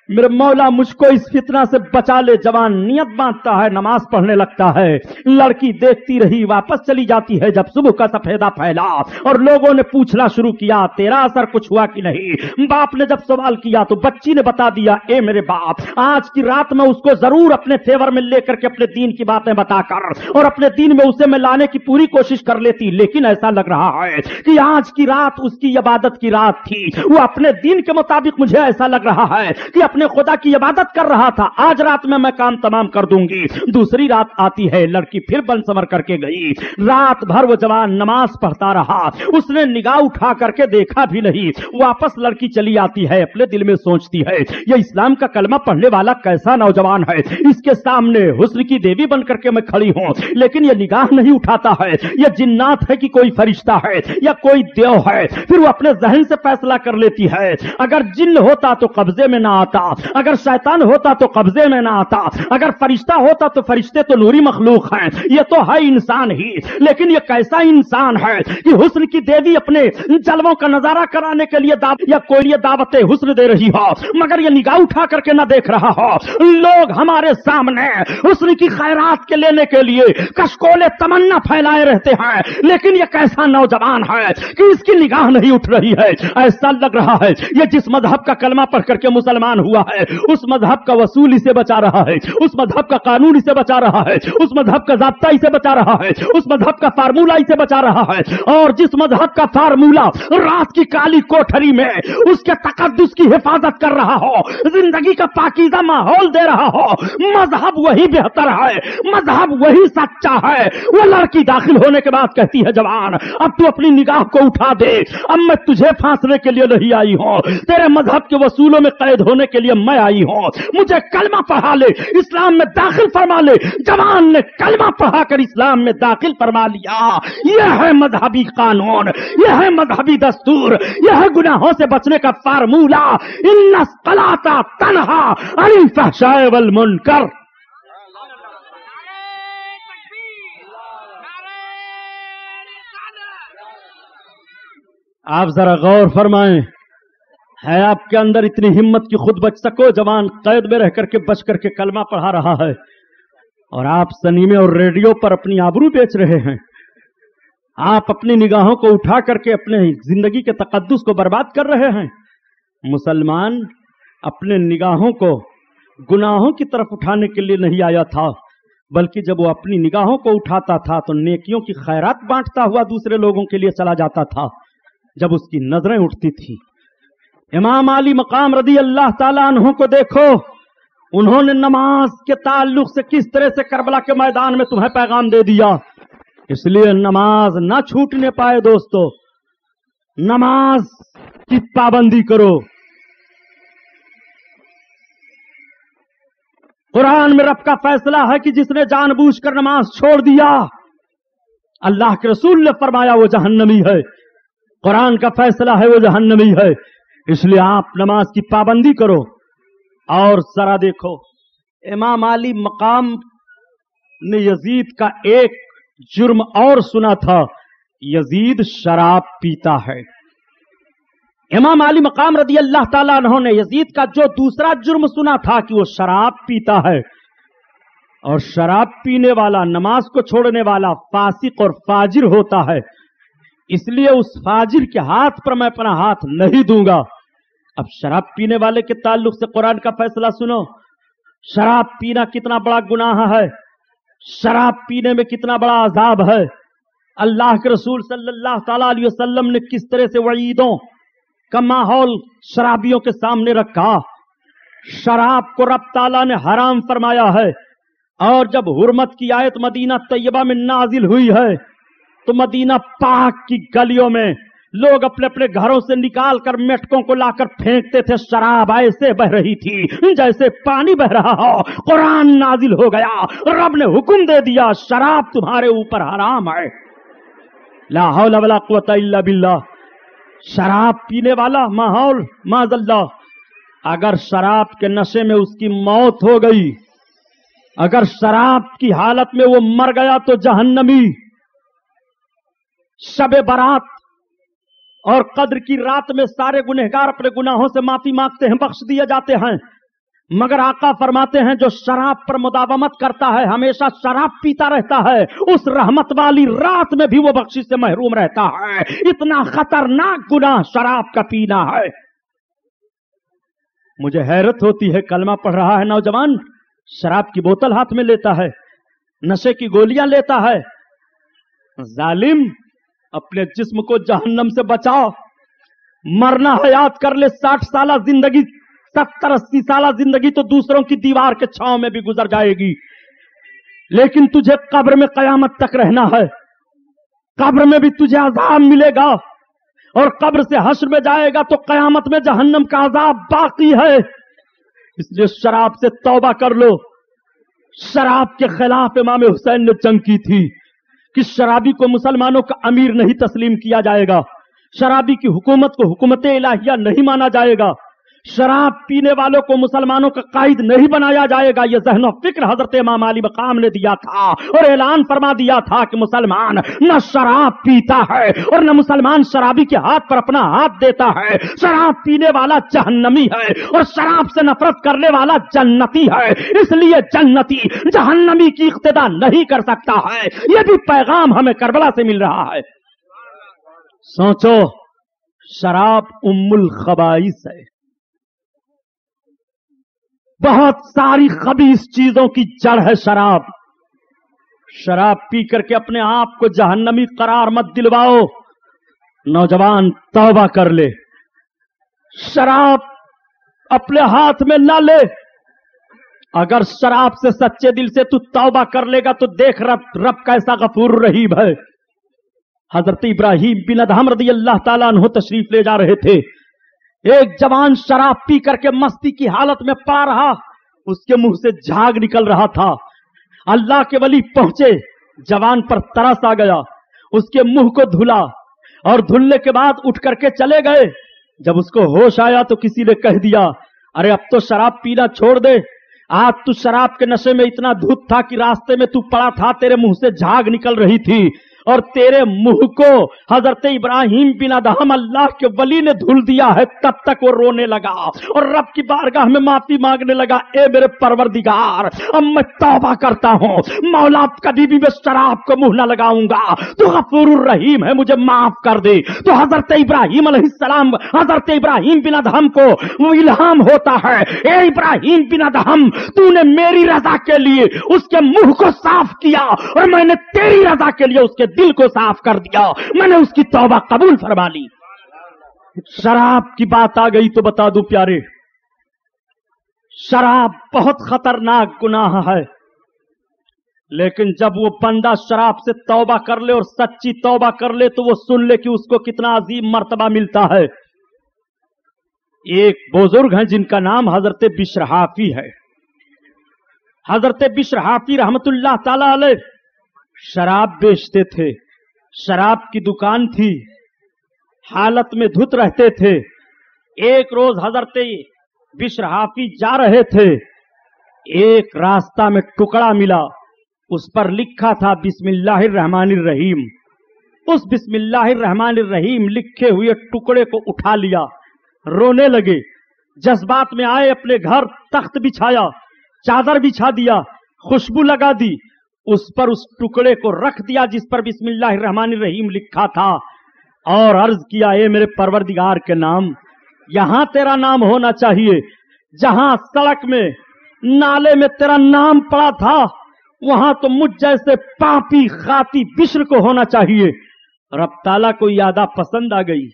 मेरे मौला मुझको इस फितना से बचा ले। जवान नियत बांधता है, नमाज पढ़ने लगता है। लड़की देखती रही, वापस चली जाती है। जब सुबह का सफेदा फैला और लोगों ने पूछना शुरू किया तेरा असर कुछ हुआ कि नहीं, बाप ने जब सवाल किया तो बच्ची ने बता दिया ए मेरे बाप आज की रात में उसको जरूर अपने फेवर में लेकर के अपने दीन की बातें बताकर और अपने दीन में उसे मैं लाने की पूरी कोशिश कर लेती, लेकिन ऐसा लग रहा है कि आज की रात उसकी इबादत की रात थी। वो अपने दीन के मुताबिक, मुझे ऐसा लग रहा है कि अपने अपने खुदा की इबादत कर रहा था, आज रात में मैं काम तमाम कर दूंगी। दूसरी रात आती है, लड़की फिर बन संवर करके गई। रात भर वो जवान नमाज पढ़ता रहा, उसने निगाह उठा करके देखा भी नहीं। वापस लड़की चली आती है, अपने दिल में सोचती है ये इस्लाम का कलमा पढ़ने वाला कैसा नौजवान है, इसके सामने हुस्न की देवी बन करके मैं खड़ी हूं, लेकिन ये निगाह नहीं उठाता है, ये जिन्नात है कि कोई फरिश्ता है या कोई देव है। फिर वो अपने जहन से फैसला कर लेती है, अगर जिन्न होता तो कब्जे में ना आता, अगर शैतान होता तो कब्जे में ना आता, अगर फरिश्ता होता तो फरिश्ते तो नूरी मखलूक हैं, ये तो है इंसान ही, लेकिन ये कैसा इंसान है कि हुस्न की देवी अपने जलवों का नजारा कराने के लिए या कोई दावत हुस्न दे रही हो, मगर ये निगाह उठा करके ना देख रहा हो। लोग हमारे सामने हुस्न की खैरात के लेने के लिए कशकोले तमन्ना फैलाए रहते हैं, लेकिन ये कैसा नौजवान है कि इसकी निगाह नहीं उठ रही है। ऐसा लग रहा है ये जिस मजहब का कलमा पढ़ करके मुसलमान हुआ है, उस मजहब का वसूल इसे बचा रहा है, उस मजहब का कानून इसे बचा रहा है, उस मजहब का ज़ाब्ता इसे बचा रहा है, उस मजहब का फार्मूला इसे बचा रहा है। और जिस मजहब का फार्मूला रात की काली कोठरी में उसके तकद्दुस की हिफाजत कर रहा हो, जिंदगी का पाकीज़ा माहौल दे रहा हो, मजहब वही बेहतर है, मजहब वही सच्चा है। वो लड़की दाखिल होने के बाद कहती है, जवान अब तू अपनी निगाह को उठा दे, अब मैं तुझे फांसने के लिए नहीं आई हूं, तेरे मजहब के वसूलों में कैद होने के लिए मैं आई हूं, मुझे कलमा पढ़ा ले, इस्लाम में दाखिल फरमा ले। जवान ने कलमा पढ़ाकर इस्लाम में दाखिल फरमा लिया। यह है मजहबी कानून, यह है मजहबी दस्तूर, यह है गुनाहों से बचने का फार्मूला। इन्ना सलाता तन्हा अनिल फहशाए वल मुनकर। आप जरा गौर फरमाएं, है आपके अंदर इतनी हिम्मत कि खुद बच सको? जवान कैद में रह करके बच करके कलमा पढ़ा रहा है और आप सनीमे और रेडियो पर अपनी आबरू बेच रहे हैं। आप अपनी निगाहों को उठा करके अपने जिंदगी के तकद्दुस को बर्बाद कर रहे हैं। मुसलमान अपने निगाहों को गुनाहों की तरफ उठाने के लिए नहीं आया था, बल्कि जब वो अपनी निगाहों को उठाता था तो नेकियों की खैरात बांटता हुआ दूसरे लोगों के लिए चला जाता था। जब उसकी नजरें उठती थी, इमाम अली मकाम रदी अल्लाह ताला अन्हु को देखो, उन्होंने नमाज के ताल्लुक से किस तरह से करबला के मैदान में तुम्हें पैगाम दे दिया। इसलिए नमाज ना छूटने पाए दोस्तों, नमाज की पाबंदी करो। कुरान में रब का फैसला है कि जिसने जानबूझकर नमाज छोड़ दिया, अल्लाह के रसूल ने फरमाया वो जहन्नमी है। कुरान का फैसला है वो जहन्नमी है। इसलिए आप नमाज की पाबंदी करो। और जरा देखो, इमाम अली मकाम ने यजीद का एक जुर्म और सुना था, यजीद शराब पीता है। इमाम अली मकाम रदी अल्लाह ताला अन्हु ने यजीद का जो दूसरा जुर्म सुना था कि वो शराब पीता है, और शराब पीने वाला, नमाज को छोड़ने वाला फासिक और फाजिर होता है, इसलिए उस फाजिर के हाथ पर मैं अपना हाथ नहीं दूंगा। अब शराब पीने वाले के ताल्लुक से कुरान का फैसला सुनो। शराब पीना कितना बड़ा गुनाह है, शराब पीने में कितना बड़ा अजाब है। अल्लाह के रसूल सल्लल्लाहु अलैहि वसल्लम ने किस तरह से वईदों का माहौल शराबियों के सामने रखा। शराब को रब ताला ने हराम फरमाया है, और जब हुर्मत की आयत मदीना तैयबा में नाजिल हुई है तो मदीना पाक की गलियों में लोग अपने अपने घरों से निकाल कर मेटकों को लाकर फेंकते थे। शराब ऐसे बह रही थी जैसे पानी बह रहा हो। कुरान नाजिल हो गया, रब ने हुक्म दे दिया शराब तुम्हारे ऊपर हराम है। ला हौला वला कुव्वता इल्ला बिल्लाह। शराब पीने वाला माहौल माज़ल्लाह, अगर शराब के नशे में उसकी मौत हो गई, अगर शराब की हालत में वो मर गया तो जहन्नमी। शबे बारात और कद्र की रात में सारे गुनहगार अपने गुनाहों से माफी मांगते हैं, बख्श दिए जाते हैं, मगर आका फरमाते हैं जो शराब पर मुदावमत करता है, हमेशा शराब पीता रहता है, उस रहमत वाली रात में भी वो बख्शिश से महरूम रहता है। इतना खतरनाक गुनाह शराब का पीना है। मुझे हैरत होती है, कलमा पढ़ रहा है नौजवान, शराब की बोतल हाथ में लेता है, नशे की गोलियां लेता है। जालिम, अपने जिस्म को जहन्नम से बचाओ। मरना है याद कर ले, 60 साल जिंदगी 70-80 साल जिंदगी तो दूसरों की दीवार के छांव में भी गुजर जाएगी, लेकिन तुझे कब्र में कयामत तक रहना है। कब्र में भी तुझे अजाब मिलेगा, और कब्र से हश्र में जाएगा तो कयामत में जहन्नम का अजाब बाकी है। इसलिए शराब से तौबा कर लो। शराब के खिलाफ इमाम हुसैन ने जंग की थी कि शराबी को मुसलमानों का अमीर नहीं तस्लीम किया जाएगा, शराबी की हुकूमत को हुकूमत इलाहिया नहीं माना जाएगा, शराब पीने वालों को मुसलमानों का कायद नहीं बनाया जाएगा। यह ज़हन फिक्र हजरत इमाम अली मकाम ने दिया था और ऐलान फरमा दिया था कि मुसलमान न शराब पीता है और न मुसलमान शराबी के हाथ पर अपना हाथ देता है। शराब पीने वाला जहन्नमी है और शराब से नफरत करने वाला जन्नती है, इसलिए जन्नती जहन्नमी की इक्तिदा नहीं कर सकता है। यह भी पैगाम हमें करबला से मिल रहा है। सोचो, शराब उम्मुल खबाइस है, बहुत सारी खबीस चीजों की जड़ है शराब। शराब पी करके अपने आप को जहन्नमी करार मत दिलवाओ। नौजवान तौबा कर ले, शराब अपने हाथ में ना ले। अगर शराब से सच्चे दिल से तू तौबा कर लेगा तो देख रब कैसा गफूर रहीम है। हजरत इब्राहिम बिन अदहम रज़ी अल्लाह ताला अन्हु तशरीफ ले जा रहे थे। एक जवान शराब पी करके मस्ती की हालत में पा रहा, उसके मुंह से झाग निकल रहा था। अल्लाह के वली पहुंचे, जवान पर तरस आ गया, उसके मुंह को धुला और धुलने के बाद उठ करके चले गए। जब उसको होश आया तो किसी ने कह दिया, अरे अब तो शराब पीना छोड़ दे, आज तू शराब के नशे में इतना धुत था कि रास्ते में तू पड़ा था, तेरे मुंह से झाग निकल रही थी और तेरे मुंह को हजरत इब्राहिम बिन अदहम अल्लाह के वली ने धुल दिया है। तब तक वो रोने लगा और रब की बारगाह में माफी मांगने लगा, ए मेरे परवरदिगार, अब मैं तौबा करता हूं, मौला कभी भी मैं शराब को मुंह न लगाऊंगा, तो गफूरुर रहीम है, मुझे माफ कर दे। तो हजरत इब्राहिम अलैहिस्सलाम, हजरत इब्राहिम बिन अदहम को वो इल्हाम होता है, ए इब्राहिम बिन अदहम, तूने मेरी रजा के लिए उसके मुंह को साफ किया और मैंने तेरी रजा के लिए उसके दिल को साफ कर दिया, मैंने उसकी तौबा कबूल फरमा ली। शराब की बात आ गई तो बता दूं प्यारे, शराब बहुत खतरनाक गुनाह है, लेकिन जब वो बंदा शराब से तौबा कर ले और सच्ची तौबा कर ले तो वो सुन ले कि उसको कितना अजीम मर्तबा मिलता है। एक बुजुर्ग हैं जिनका नाम हजरत बिश्र हाफी है। हजरत बिश्र हाफी रहमतुल्लाह ताला अलैह शराब बेचते थे, शराब की दुकान थी, हालत में धुत रहते थे। एक रोज हजरत बिश्र हाफी जा रहे थे, एक रास्ता में टुकड़ा मिला, उस पर लिखा था बिस्मिल्लाहिर्रहमानिर्रहीम। उस बिस्मिल्लाहिर्रहमानिर्रहीम लिखे हुए टुकड़े को उठा लिया, रोने लगे, जज्बात में आए, अपने घर तख्त बिछाया, चादर बिछा दिया, खुशबू लगा दी, उस पर उस टुकड़े को रख दिया जिस पर बिस्मिल्लाहिर्रहमानिर्रहीम लिखा था, और अर्ज किया, ए मेरे परवरदिगार के नाम, यहां तेरा नाम होना चाहिए, जहां सड़क में नाले में तेरा नाम पड़ा था वहां तो मुझ जैसे पापी खाती बिश्र को होना चाहिए। रब ताला को ये अदा पसंद आ गई,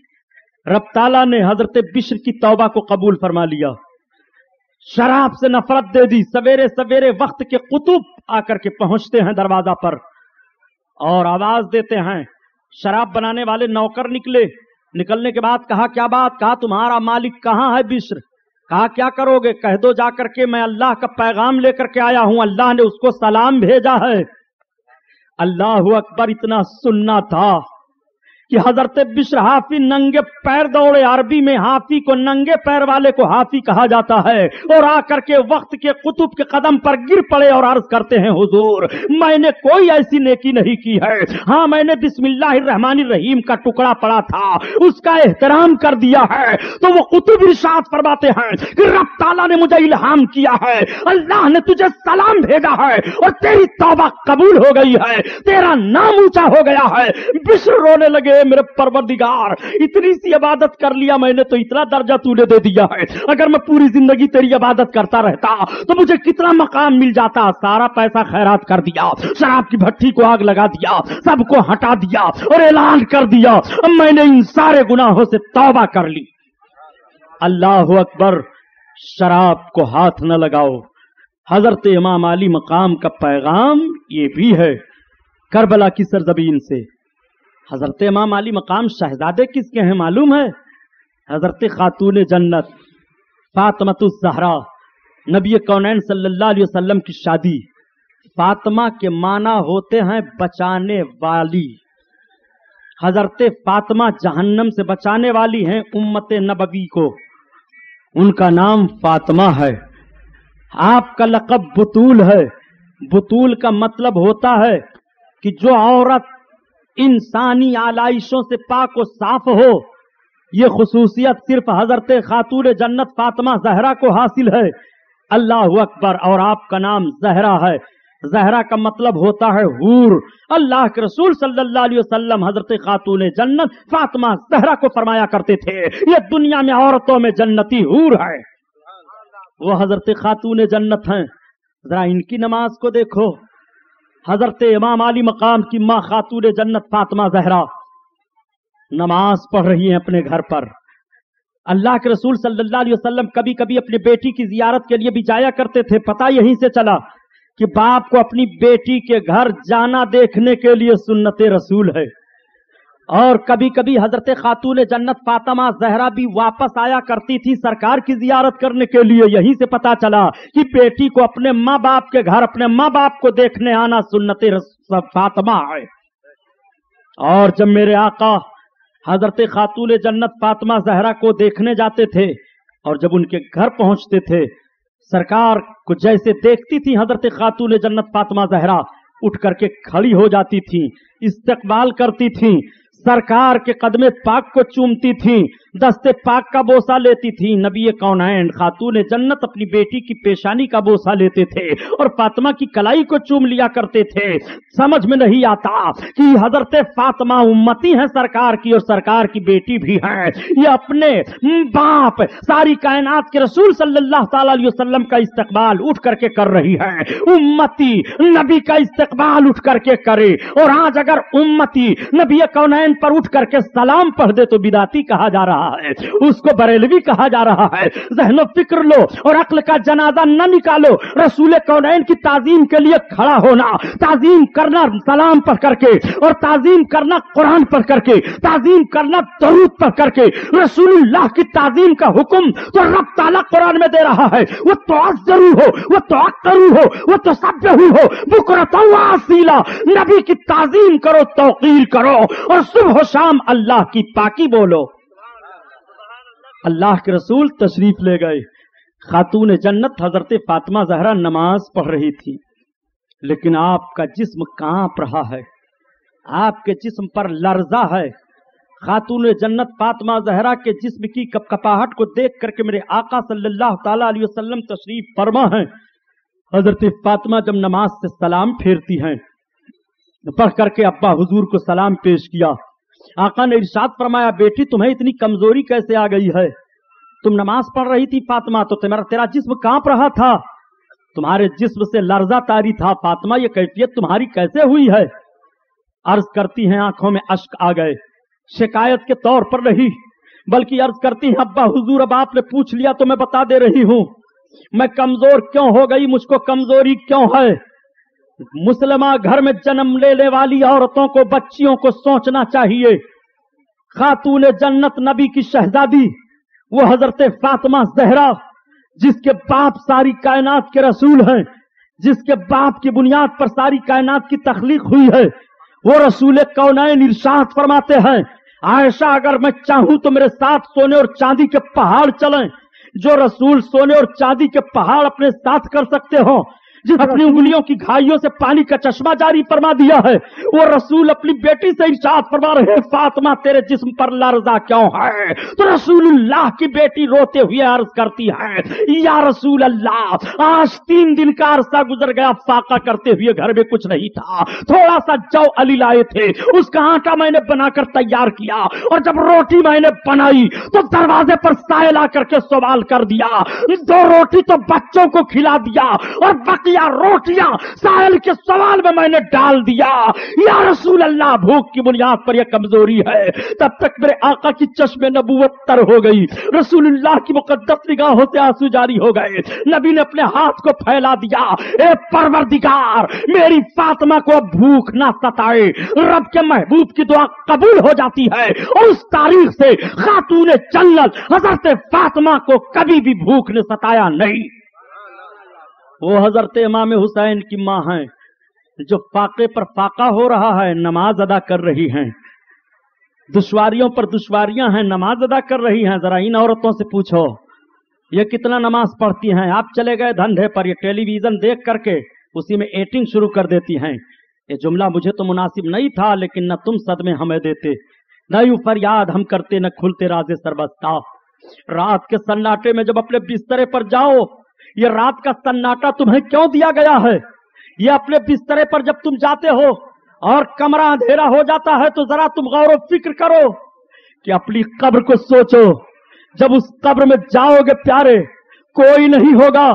रब ताला ने हजरत बिश्र की तौबा को कबूल फरमा लिया, शराब से नफरत दे दी। सवेरे सवेरे वक्त के कुतुब आकर के पहुंचते हैं दरवाजा पर और आवाज देते हैं। शराब बनाने वाले नौकर निकले, निकलने के बाद कहा, क्या बात? कहा, तुम्हारा मालिक कहां है बिश्र? कहा, क्या करोगे? कह दो जाकर के मैं अल्लाह का पैगाम लेकर के आया हूं, अल्लाह ने उसको सलाम भेजा है। अल्लाह अकबर, इतना सुनना था कि हजरत बिश्र हाफी नंगे पैर दौड़े। अरबी में हाफी को, नंगे पैर वाले को हाफी कहा जाता है, और आकर के वक्त के कुतुब के कदम पर गिर पड़े और अर्ज करते हैं, हुजूर मैंने कोई ऐसी नेकी नहीं की है, हाँ मैंने बिस्मिल्लाहिर्रहमानिर्रहीम का टुकड़ा पड़ा था उसका एहतराम कर दिया है। तो वो कुतुब इरशाद फरमाते हैं कि रब ताला ने मुझे इल्हाम किया है, अल्लाह ने तुझे सलाम भेजा है और तेरी तौबा कबूल हो गई है, तेरा नाम ऊंचा हो गया है। बिश्र रोने लगे, मेरे परवरदिगार, इतनी सी इबादत कर लिया मैंने तो इतना दर्जा तूने दे दिया है, अगर मैं पूरी जिंदगी तेरी इबादत करता रहता तो मुझे कितना मकाम मिल जाता। सारा पैसा खैरात कर दिया, शराब की भट्टी को आग लगा दिया, सबको हटा दिया और ऐलान कर दिया, अब मैंने इन सारे गुनाहों से तौबा कर ली। अल्लाह अकबर, शराब को हाथ न लगाओ। हजरत इमाम अली मकाम का पैगाम ये भी है करबला की सरजमीन से। हजरत इमाम अली मकाम शहजादे किसके हैं मालूम है? हजरत खातून जन्नत फातिमातुज़ ज़हरा, नबी कौनैन सल्लल्लाहु अलैहि वसल्लम की शादी। फातिमा के माना होते हैं बचाने वाली। हजरत फातिमा जहन्नम से बचाने वाली हैं उम्मत नबवी को, उनका नाम फातिमा है। आपका लक़ब बुतूल है। बुतूल का मतलब होता है कि जो औरत इंसानी आलाइशों से पाक व साफ हो। ये खुसूसियत सिर्फ हजरत खातून जन्नत फातिमा ज़हरा को हासिल है। अल्लाह अकबर। और आपका नाम ज़हरा है। ज़हरा का मतलब होता है हूर। अल्लाह के रसूल सल्लल्लाहु अलैहि वसल्लम हजरत खातून जन्नत फातिमा ज़हरा को फरमाया करते थे, ये दुनिया में औरतों में जन्नती हूर है, वो हजरत खातून जन्नत हैं। जरा इनकी नमाज को देखो। हजरत इमाम अली मकाम की माँ खातून जन्नत फातिमा ज़हरा नमाज पढ़ रही हैं अपने घर पर। अल्लाह के रसूल सल्लल्लाहु अलैहि वसल्लम कभी कभी अपनी बेटी की जियारत के लिए भी जाया करते थे। पता यहीं से चला कि बाप को अपनी बेटी के घर जाना देखने के लिए सुन्नत रसूल है। और कभी कभी हजरत खातून जन्नत फातिमा ज़हरा भी वापस आया करती थी सरकार की जियारत करने के लिए। यहीं से पता चला कि बेटी को अपने माँ बाप के घर, अपने माँ बाप को देखने आना सुन्नत फातिमा है। और जब मेरे आका हजरत खातून जन्नत फातिमा ज़हरा को देखने जाते थे और जब उनके घर पहुंचते थे, सरकार को जैसे देखती थी हजरत खातून जन्नत फातिमा ज़हरा उठ करके खड़ी हो जाती थी, इस्तकबाल करती थी, सरकार के कदमे पाक को चूमती थी, दस्ते पाक का बोसा लेती थी। नबी कौनैन खातून जन्नत अपनी बेटी की पेशानी का बोसा लेते थे और फातिमा की कलाई को चूम लिया करते थे। समझ में नहीं आता कि हजरत फातिमा उम्मती हैं सरकार की और सरकार की बेटी भी हैं। ये अपने बाप सारी कायनात के रसूल सल्लल्लाहु ताला अलैहि वसल्लम का इस्तकबाल उठ करके कर रही है। उम्मती नबी का इस्तकबाल उठ करके करे। और आज अगर उम्मती नबी कौनैन पर उठ करके सलाम पढ़ दे तो बिदाती कहा जा रहा है, उसको बरेलवी कहा जा रहा है। ज़हनो फिक्र लो और अक्ल का जनाजा न निकालो। रसूल कौनैन की ताजीम के लिए खड़ा होना, ताजीम करना सलाम पढ़ करके और ताजीम करना कुरान पढ़ करके, ताजीम करना दरूद पढ़ करके। रसूलुल्लाह की ताजीम का हुक्म तो रब ताला कुरान में दे रहा है। वो तो अज़्ज़रू हो, वो तो अक्करू हो, वो तो सब्बहू हो, बुकरतन व असीला। नबी की ताजीम करो, तौकीर करो और सुबह शाम अल्लाह की पाकी बोलो। अल्लाह के रसूल तशरीफ ले गए। खातून जन्नत हजरत फातिमा ज़हरा नमाज पढ़ रही थी, लेकिन आपका जिस्म कांप रहा है, आपके जिस्म पर लर्जा है। खातून जन्नत फातिमा ज़हरा के जिस्म की कपकपाहट को देख करके मेरे आका सल्लल्लाहु ताला अलैहि वसल्लम तशरीफ फरमा है। हजरत फातिमा जब नमाज से सलाम फेरती हैं, पढ़ करके अब्बा हुजूर को सलाम पेश किया। आका ने इरशाद फरमाया, बेटी तुम्हें इतनी कमजोरी कैसे आ गई है? तुम नमाज पढ़ रही थी फातिमा तो तेरा जिस्म कांप रहा था, तुम्हारे जिस्म से लर्जा तारी था। फातिमा ये कैफियत तुम्हारी कैसे हुई है? अर्ज करती हैं, आंखों में अश्क आ गए। शिकायत के तौर पर नहीं बल्कि अर्ज करती हैं, अब्बा हुजूर अब आपने पूछ लिया तो मैं बता दे रही हूं, मैं कमजोर क्यों हो गई, मुझको कमजोरी क्यों है। मुसलमान घर में जन्म लेने वाली औरतों को, बच्चियों को सोचना चाहिए। खातून जन्नत नबी की शहजादी वो हजरत फातिमा ज़हरा, जिसके बाप सारी कायनात के रसूल हैं, जिसके बाप की बुनियाद पर सारी कायनात की तख्लीक हुई है, वो रसूल कौनैन इरशाद फरमाते हैं, आयशा अगर मैं चाहूं तो मेरे साथ सोने और चांदी के पहाड़ चलें। जो रसूल सोने और चांदी के पहाड़ अपने साथ कर सकते हो, जिस अपनी उंगलियों की घाइयों से पानी का चश्मा जारी फरमा दिया है, वो रसूल अपनी बेटी से इरशाद फरमा रहे हैं, फातिमा तेरे जिस्म पर लर्जा क्यों है? तो रसूलुल्लाह की बेटी रोते हुए अर्ज करती है, या रसूल अल्लाह, आज 3 दिन का अरसा गुजर गया, फाका करते हुए घर में कुछ नहीं था, थोड़ा सा जौ अली लाए थे, उसका आटा मैंने बनाकर तैयार किया और जब रोटी मैंने बनाई तो दरवाजे पर साए ला करके सवाल कर दिया, 2 रोटी तो बच्चों को खिला दिया और बाकी या रोटियां साहिल के सवाल में मैंने डाल दिया, या रसूल अल्लाह भूख की बुनियाद पर यह कमजोरी है, तब तक मेरे आका की चश्मे नबूवत तर हो गई, रसूलुल्लाह की मुकद्दस निगाहों से आंसू जारी हो गए। नबी ने अपने हाथ को फैला दिया, ए परवरदिगार मेरी फातिमा को अब भूख ना सताए। रब के महबूब की दुआ कबूल हो जाती है और उस तारीख से खातून जन्नत हजरत फातिमा को कभी भी भूख ने सताया नहीं। वो हजरत इमाम हुसैन की मां हैं जो फाके पर फाका हो रहा है, नमाज अदा कर रही हैं, दुश्वारियों पर दुश्वारियां हैं, नमाज अदा कर रही हैं। जरा इन औरतों से पूछो ये कितना नमाज पढ़ती हैं। आप चले गए धंधे पर, ये टेलीविजन देख करके उसी में एटिंग शुरू कर देती हैं। ये जुमला मुझे तो मुनासिब नहीं था, लेकिन न तुम सदमे हमें देते, न यूं फरियाद हम करते, न खुलते राजे सरबस्ता। रात के सन्नाटे में जब अपने बिस्तरे पर जाओ, ये रात का सन्नाटा तुम्हें क्यों दिया गया है? ये अपने बिस्तरे पर जब तुम जाते हो और कमरा अंधेरा हो जाता है, तो जरा तुम गौर व फिक्र करो कि अपनी कब्र को सोचो। जब उस कब्र में जाओगे प्यारे, कोई नहीं होगा,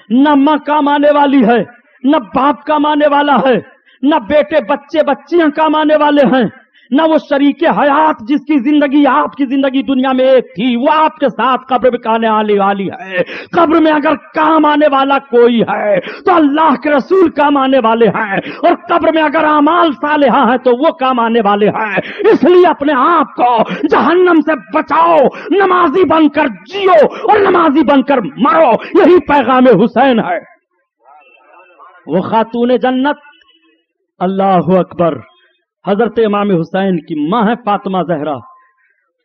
न मां काम आने वाली है, न बाप काम आने वाला है, न बेटे बच्चे बच्चियां काम आने वाले हैं, न वो शरीके हयात जिसकी जिंदगी आपकी जिंदगी दुनिया में एक थी, वो आपके साथ कब्र में आने आने वाली है। कब्र में अगर काम आने वाला कोई है तो अल्लाह के रसूल काम आने वाले हैं, और कब्र में अगर अमाल सालिहा है तो वो काम आने वाले हैं। इसलिए अपने आप को जहन्नम से बचाओ, नमाजी बनकर जियो और नमाजी बनकर मरो। यही पैगाम हुसैन है। वो खातून जन्नत, अल्लाह अकबर, हजरत इमाम हुसैन की मां है फातिमा जहरा।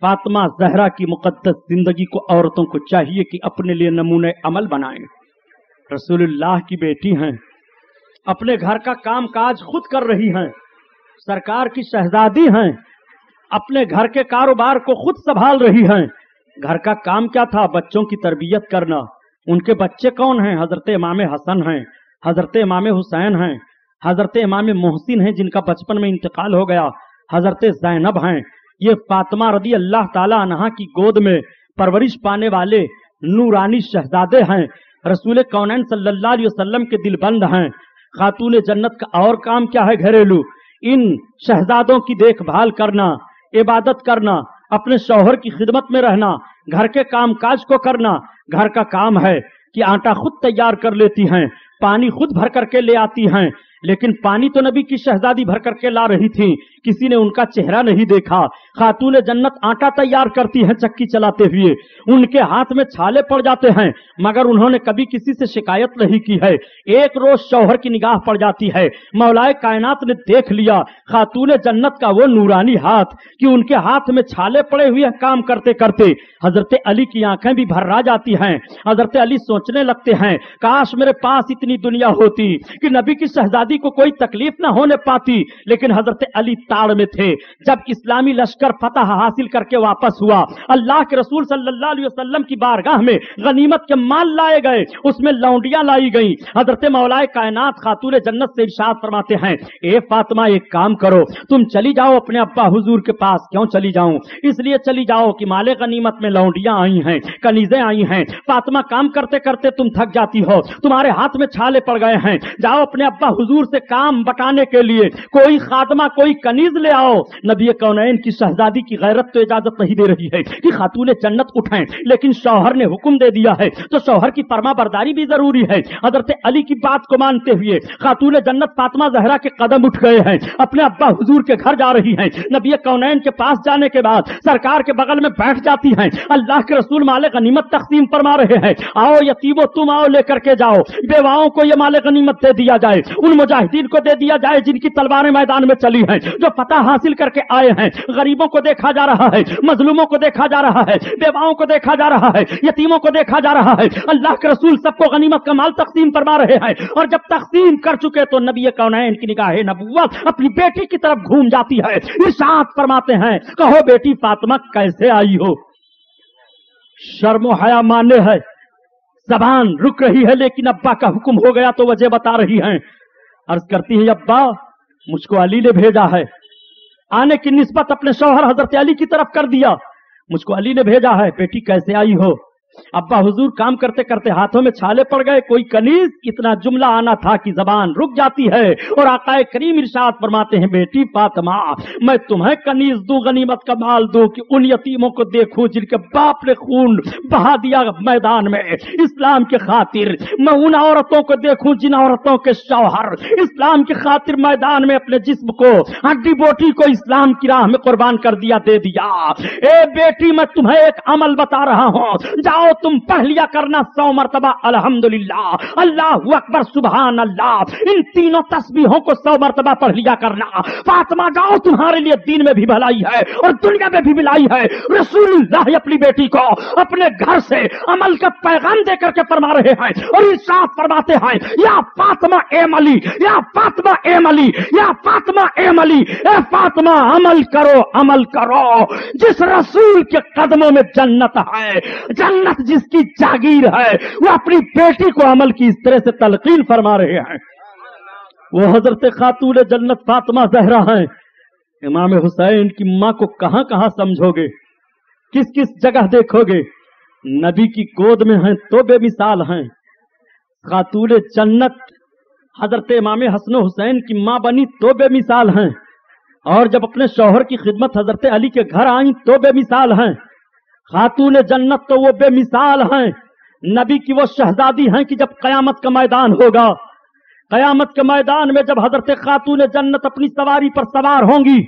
फातिमा जहरा की मुकद्दस जिंदगी को औरतों को चाहिए कि अपने लिए नमूने अमल बनाएं। रसूलुल्लाह की बेटी हैं, अपने घर का काम काज खुद कर रही हैं, सरकार की शहजादी हैं, अपने घर के कारोबार को खुद संभाल रही हैं। घर का काम क्या था? बच्चों की तरबियत करना। उनके बच्चे कौन हैं? हजरत इमाम हसन हैं, हजरत इमाम हुसैन हैं, हजरत इमाम मोहसिन हैं जिनका बचपन में इंतकाल हो गया, हजरत जैनब हैं। ये फातिमा रदी अल्लाह ताला अन्हा की गोद में परवरिश पाने वाले नूरानी शहजादे हैं। रसूल कौनैन सल्लल्लाहु अलैहि वसल्लम के दिलबंद हैं। खातून जन्नत का और काम क्या है? घरेलू इन शहजादों की देखभाल करना, इबादत करना, अपने शौहर की खिदमत में रहना, घर के काम काज को करना। घर का काम है कि आटा खुद तैयार कर लेती हैं, पानी खुद भर करके ले आती हैं, लेकिन पानी तो नबी की शहजादी भर करके ला रही थी, किसी ने उनका चेहरा नहीं देखा। खातून जन्नत आटा तैयार करती हैं चक्की चलाते हुए, उनके हाथ में छाले पड़ जाते हैं, मगर उन्होंने कभी किसी से शिकायत नहीं की है। एक रोज शौहर की निगाह पड़ जाती है, मौलाए कायनात ने देख लिया खातून जन्नत का वो नूरानी हाथ कि उनके हाथ में छाले पड़े हुए काम करते करते। हजरत अली की आंखें भी भर्रा जाती हैं। हजरत अली सोचने लगते हैं, काश मेरे पास इतनी दुनिया होती कि नबी की शहजादी को कोई तकलीफ ना होने पाती। लेकिन हजरत अली ताड़ में थे। जब इस्लामी लश्कर फतह हासिल करके वापस हुआ, अल्लाह के रसूल सल्लल्लाहु अलैहि वसल्लम की बारगाह में गनीमत के माल लाए गए, उसमें लौंडियां लाई गई। हजरत मौलाए कायनात खातून जन्नत से इरशाद फरमाते हैं, ए फातिमा एक काम करो, तुम चली जाओ अपने अब्बा हुजूर के पास। क्यों चली जाऊं? इसलिए चली जाओ कि माले गनीमत में लौंडियां आई हैं, कनीजें आई हैं। फातिमा काम करते करते तुम थक जाती हो, तुम्हारे हाथ में छाले पड़ गए हैं, जाओ अपने अब्बा हुजूर से काम बटाने के लिए कोई खादमा कोई कनीज ले आओ। नबी कौनैन की शहजादी की गैरत तो इजाजत नहीं दे रही है कि खातून जन्नत उठाएं, लेकिन शौहर ने हुक्म दे दिया है तो शौहर की फरमा बरदारी भी जरूरी है। हजरत अली की बात को मानते हुए खातून जन्नत फातिमा जहरा के कदम उठ गए हैं, अपने अब्बा हुजूर के घर जा रही हैं। नबी कौनैन के पास जाने के बाद सरकार के बगल में बैठ जाती हैं। अल्लाह के रसूल माले गनीमत तकसीम फरमा रहे हैं, आओ यतीमो तुम आओ लेकर के जाओ, बेवाओं को ये माले गनीमत दे दिया जाए, उन मुजाहिदीन को दे दिया जाए जिनकी तलवारें मैदान में चली हैं, जो फतह हासिल करके आए हैं। गरीबों को देखा जा रहा है, मजलूमों को देखा जा रहा है, बेवाओं को देखा जा रहा है, यतीमों को देखा जा रहा है। अल्लाह के रसूल सबको गनीमत का माल तकसीम फरमा रहे हैं, और जब तकसीम कर चुके तो नबी कौनैन की निगाह नबुव्वत अपनी बेटी की तरफ घूम जाती है। इरशाद फरमाते हैं, कहो बेटी फातिमा कैसे आई हो? शर्म हया माने है, जबान रुक रही है, लेकिन अब्बा का हुक्म हो गया तो वजह बता रही हैं। अर्ज करती है, अब्बा मुझको अली ने भेजा है। आने की निस्बत अपने शौहर हजरत अली की तरफ कर दिया, मुझको अली ने भेजा है। बेटी कैसे आई हो? अब्बा हुजूर काम करते करते हाथों में छाले पड़ गए, कोई कनीज इतना जुमला आना था कि जबान रुक जाती है। और आकाए करीम इरशाद फरमाते हैं, बेटी फातिमा मैं तुम्हें कनीज दूं, गनीमत का माल दूं कि उन यतीमों को देखूं जिनके बाप ने खून बहा दिया मैदान में इस्लाम के खातिर। मैं उन औरतों को देखूं जिन औरतों के शौहर इस्लाम की खातिर मैदान में अपने जिस्म को, हड्डी बोटी को इस्लाम की राह में कुर्बान कर दिया, दे दिया। ए बेटी मैं तुम्हें एक अमल बता रहा हूं, जाओ तुम पढ़ लिया करना 100 मरतबा अल्हम्दुलिल्लाह, अल्लाहु अकबर, सुभान अल्लाह, इन तीनों तस्बीहों को 100 मरतबा पढ़ लिया करना। फातिमा जाओ, तुम्हारे लिए दीन में भी भलाई है और दुनिया में भी भलाई है। रसूलुल्लाह अपनी बेटी को अपने घर से अमल का पैगाम देकर के फरमा रहे हैं और इरशाद फरमाते हैं, या फातिमा एम अली, या फातिमा एम अली, या फातिमा एम अली, ए फातिमा अमल करो, अमल करो। जिस रसूल के कदमों में जन्नत है, जन्नत जिसकी जागीर है, वो अपनी बेटी को अमल की इस तरह से तलकीन फरमा रहे हैं। वो हजरत खातून जन्नत फातिमा ज़हरा हैं। इमाम हुसैन की मां को कहां कहां समझोगे, किस किस जगह देखोगे। नबी की गोद में हैं तो बेमिसाल हैं। खातून जन्नत हजरत इमाम हसन हुसैन की मां बनी तो बेमिसाल हैं, और जब अपने शौहर की खिदमत हजरत अली के घर आई तो बेमिसाल हैं। खातून जन्नत तो वो बेमिसाल हैं, नबी की वो शहजादी हैं कि जब कयामत का मैदान होगा, कयामत के मैदान में जब हजरत खातून जन्नत अपनी सवारी पर सवार होंगी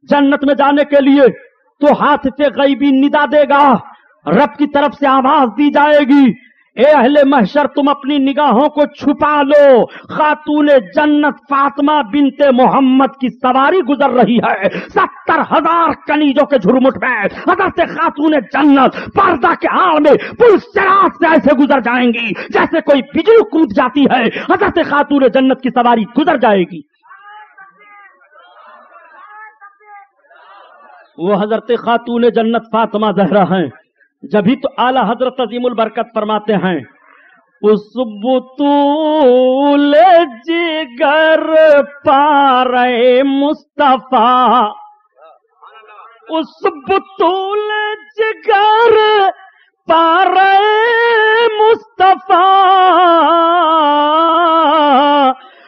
जन्नत में जाने के लिए, तो हाथ से गैबी निदा देगा, रब की तरफ से आवाज दी जाएगी, ए अहले महशर तुम अपनी निगाहों को छुपा लो, खातून जन्नत फातिमा बिनते मोहम्मद की सवारी गुजर रही है। 70,000 कनीजों के झुरमुट में हजरत खातून जन्नत पर्दा के आड़ में पुलसिरात से ऐसे गुजर जाएंगी जैसे कोई बिजली कूद जाती है। हजरत खातून जन्नत की सवारी गुजर जाएगी। वो हजरत खातून जन्नत फातिमा ज़हरा हैं। जभी तो आला हजरत अजीमुल बरकत फरमाते हैं, उस बुतूल जिगर पारे मुस्तफा, उस बुतूल जिगर पारे मुस्तफा,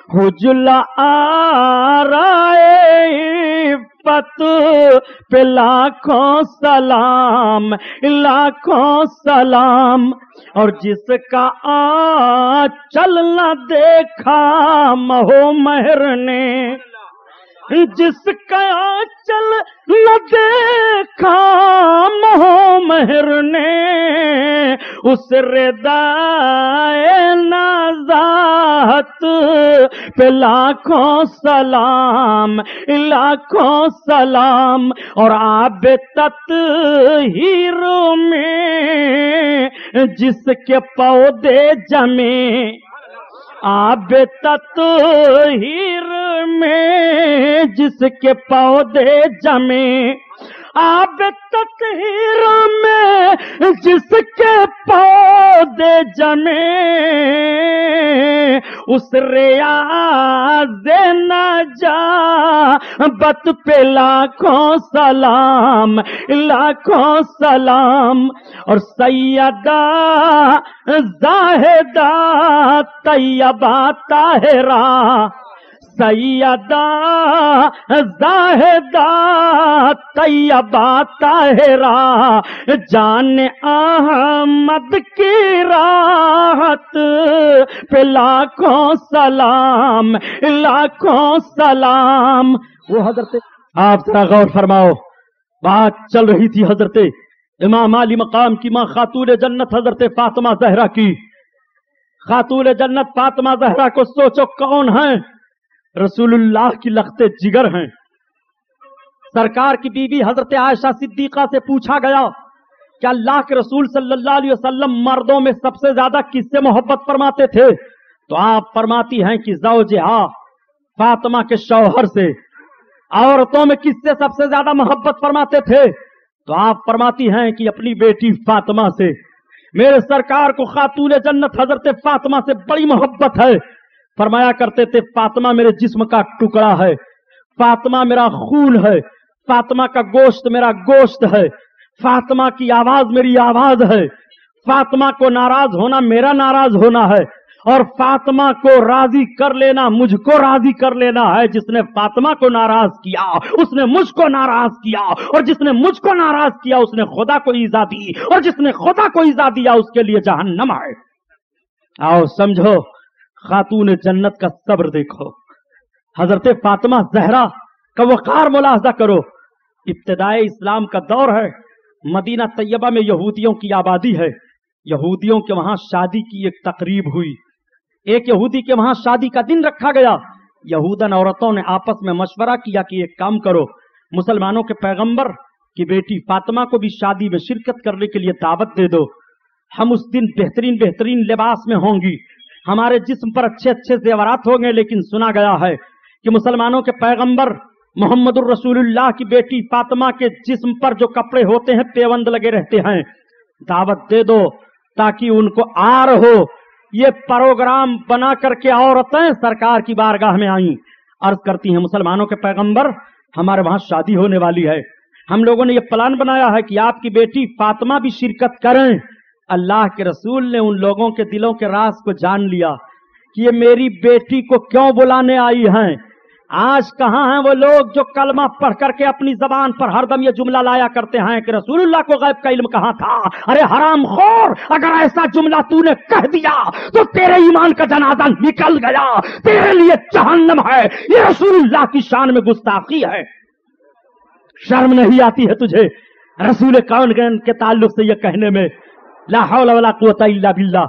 हुजुला आराए पत पे लाखों सलाम, लाखों सलाम। और जिसका आंचल न देखा महो महर ने, जिसका आंचल न देखा महो महर ने, उस रिदाए नाज़ात पे लाखों सलाम, लाखों सलाम। और आब तत्हीर में जिसके पौधे जमे, आब तत्हीर में जिसके पौधे जमे, आब तत्हीर में जिसके पौधे जमे, उस रियाज़ नजाबत पे लाखों सलाम, लाखों सलाम। और सैयदा ज़ाहिदा तैयबा ताहिरा, सैयदा ज़ाहिदा तैयबा ताहिरा, जान अहमद की राहत पे लाखों सलाम, लाखों सलाम। वो हजरत, आप जरा गौर फरमाओ, बात चल रही थी हजरत इमाम अली मकाम की मां खातून जन्नत हजरत फातिमा ज़हरा की। खातून जन्नत फातिमा ज़हरा को सोचो कौन है, रसूलुल्लाह की लख्ते जिगर हैं। सरकार की बीवी हजरत आयशा सिद्दीका से पूछा गया कि अल्लाह के रसूल सल्लल्लाहु अलैहि वसल्लम मर्दों में सबसे ज्यादा किससे मोहब्बत फरमाते थे, तो आप फरमाती हैं कि ज़ौजिहा, फातिमा के शौहर से। औरतों में किससे सबसे ज्यादा मोहब्बत फरमाते थे, तो आप फरमाती हैं कि अपनी बेटी फातिमा से। मेरे सरकार को खातून जन्नत हजरत फातिमा से बड़ी मोहब्बत है। फरमाया करते थे, फातिमा मेरे जिस्म का टुकड़ा है, फातिमा मेरा खून है, फातिमा का गोश्त मेरा गोश्त है, फातिमा की आवाज मेरी आवाज है, फातिमा को नाराज होना मेरा नाराज होना है, और फातिमा को राजी कर लेना मुझको राजी कर लेना है। जिसने फातिमा को नाराज किया उसने मुझको नाराज किया, और जिसने मुझको नाराज किया उसने खुदा को ईजा दी, और जिसने खुदा को ईजा दिया उसके लिए जहन्नम है। आओ समझो, खातून जन्नत का सब्र देखो, हजरत फातिमा जहरा का वकार मुलाहजा करो। इब्तिदाए इस्लाम का दौर है, मदीना तैयबा में यहूदियों की आबादी है। यहूदियों के वहां शादी की एक तकरीब हुई, एक यहूदी के वहां शादी का दिन रखा गया। यहूदन औरतों ने आपस में मशवरा किया कि एक काम करो, मुसलमानों के पैगंबर की बेटी फातिमा को भी शादी में शिरकत करने के लिए दावत दे दो। हम उस दिन बेहतरीन बेहतरीन लिबास में होंगी, हमारे जिस्म पर अच्छे अच्छे जेवरात होंगे। लेकिन सुना गया है कि मुसलमानों के पैगंबर मोहम्मदुर रसूलुल्लाह की बेटी फातिमा के जिस्म पर जो कपड़े होते हैं पेवंद लगे रहते हैं। दावत दे दो ताकि उनको आर हो। ये प्रोग्राम बना करके औरतें सरकार की बारगाह में आई, अर्ज करती हैं, मुसलमानों के पैगंबर हमारे वहां शादी होने वाली है, हम लोगों ने ये प्लान बनाया है कि आपकी बेटी फातिमा भी शिरकत करें। अल्लाह के रसूल ने उन लोगों के दिलों के राज को जान लिया कि ये मेरी बेटी को क्यों बुलाने आई हैं। आज कहां हैं वो लोग जो कलमा पढ़ करके अपनी जबान पर हरदम ये जुमला लाया करते हैं कि रसूलुल्लाह को गैब का इल्म कहां था। अरे हरामखोर, अगर ऐसा जुमला तूने कह दिया तो तेरे ईमान का जनाजा निकल गया, तेरे लिए जहन्नम है। ये रसूलुल्लाह की शान में गुस्ताखी है। शर्म नहीं आती है तुझे रसूल कौन के ताल्लुक से ये कहने में? ला हौला वला कुव्वता इल्ला बिल्लाह।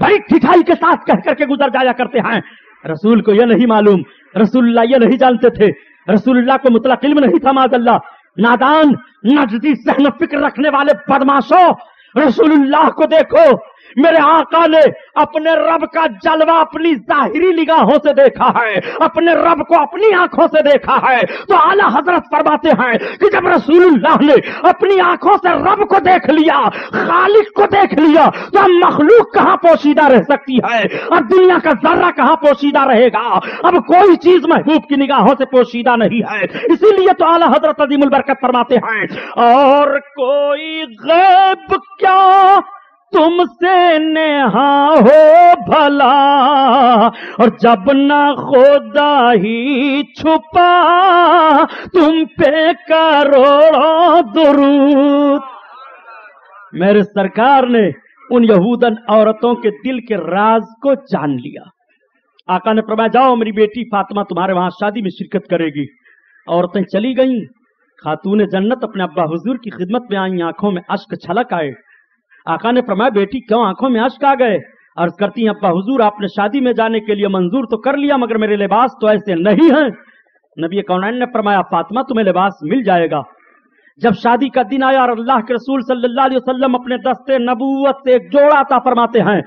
बड़ी ठिठाई के साथ कह करके गुजर जाया करते हैं। रसूल को यह नहीं मालूम, रसूलुल्लाह ये नहीं जानते थे, रसूलुल्लाह को मुतलक इल्म नहीं था। माज़अल्लाह, नादान, नजदी सहन फिक्र रखने वाले बदमाशों, रसूलुल्लाह को देखो, मेरे आका ने अपने रब का जलवा अपनी जाहिरी निगाहों से देखा है, अपने रब को अपनी आंखों से देखा है। तो आला हजरत फरमाते हैं कि जब रसूलुल्लाह ने अपनी आंखों से रब को देख लिया, खालिक को देख लिया, तो अब मखलूक कहां पोशीदा रह सकती है? अब दुनिया का जर्रा कहां पोशीदा रहेगा? अब कोई चीज महबूब की निगाहों से पोशीदा नहीं है। इसीलिए तो आला हजरत अजीमुल बरकत फरमाते हैं, और कोई गैब क्या तुमसे नेहा हो भला, और जब ना खुदा ही छुपा तुम पे करोड़ों दुरूद। मेरे सरकार ने उन यहूदन औरतों के दिल के राज को जान लिया। आका ने फरमाया, जाओ मेरी बेटी फातिमा तुम्हारे वहां शादी में शिरकत करेगी। औरतें चली गईं। खातून जन्नत अपने अब्बा हुजूर की खिदमत में आई, आंखों में अश्क छलक आए। आका ने फरमाया, बेटी क्यों आंखों में अश्क आ गए? अर्ज करती हैं, अब्बा हुजूर आपने शादी में जाने के लिए मंजूर तो कर लिया, मगर मेरे लिबास तो ऐसे नहीं हैं। नबी कौनैन ने फरमाया, फातिमा तुम्हें लिबास मिल जाएगा। जब शादी का दिन आया और अल्लाह के रसूल सल्लल्लाहु अलैहि वसल्लम अपने दस्ते नबूवत से एक जोड़ा अता फरमाते हैं,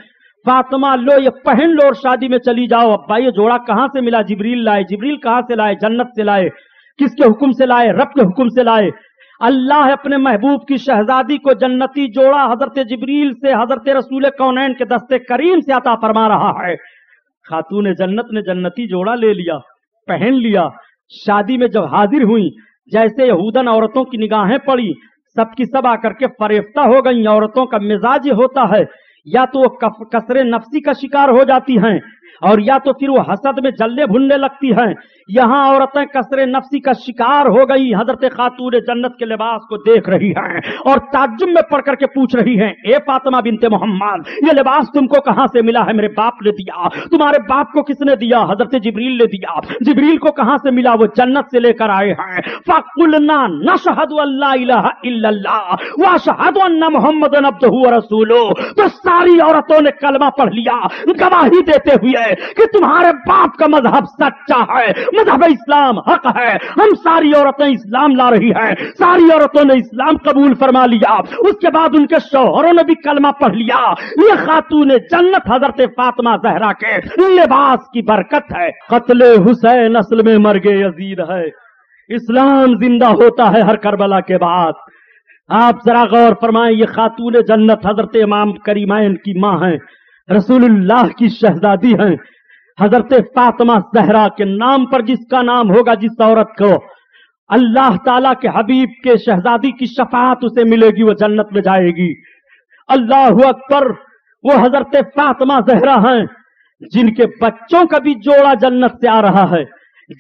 फातिमा लो ये पहन लो और शादी में चली जाओ। अब्बा ये जोड़ा कहां से मिला? जिब्रील लाए। जिब्रील कहां से लाए? जन्नत से लाए। किसके हुक्म से लाए? रब के हुक्म से लाए। अल्लाह अपने महबूब की शहजादी को जन्नती जोड़ा हजरत जिब्रील से हजरत रसूल कौनैन के दस्ते करीम से अता फरमा रहा है। खातून जन्नत ने जन्नती जोड़ा ले लिया, पहन लिया। शादी में जब हाजिर हुई, जैसे यहूदन औरतों की निगाहें पड़ी, सबकी सब आकर के फरेफ्ता हो गई। औरतों का मिजाज होता है, या तो वो कसरे नफ्सी का शिकार हो जाती हैं, और या तो फिर वो हसद में जलने भुनने लगती हैं। यहाँ औरतें कसरे नफ्सी का शिकार हो गई, हजरत खातून जन्नत के लिबास को देख रही हैं और ताज्जुब में पढ़ करके पूछ रही हैं, ए फातिमा बिनते मोहम्मद, ये लिबास तुमको कहां से मिला है? मेरे बाप ने दिया। तुम्हारे बाप को किसने दिया? हजरत जिब्रील ने दिया। जिब्रील को कहां से मिला? वो जन्नत से लेकर आए हैं। फकुलना नशहदु अल्ला इलाहा इल्लल्लाह व अशहदु अन्ना मुहम्मदन अब्दुहु व रसूलुहु। तो सारी औरतों ने कलमा पढ़ लिया, गवाही देते हुए कि तुम्हारे बाप का मजहब सच्चा है, मजहब इस्लाम हक है। हम सारी औरतें इस्लाम ला रही हैं। सारी औरतों ने इस्लाम कबूल फरमा लिया। उसके बाद उनके शौहरों ने भी कलमा पढ़ लिया। ये खातून जन्नत हजरत फातिमा जहरा के लिबास की बरकत है। कत्ले हुसैन असल में मर्गे यजीद है। इस्लाम जिंदा होता है हर करबला के बाद। आप जरा गौर फरमाएं, ये खातून जन्नत हजरत इमाम करीमैन की मां है, रसूलुल्लाह की शहजादी हैं। हजरत फातिमा ज़हरा के नाम पर जिसका नाम होगा, जिस औरत को अल्लाह ताला के हबीब के शहजादी की शफाअत उसे मिलेगी, वो जन्नत में जाएगी। اللہ اکبر، وہ حضرت فاطمہ زہرا ہیں جن کے بچوں کا بھی جوڑا جنت سے آ رہا ہے،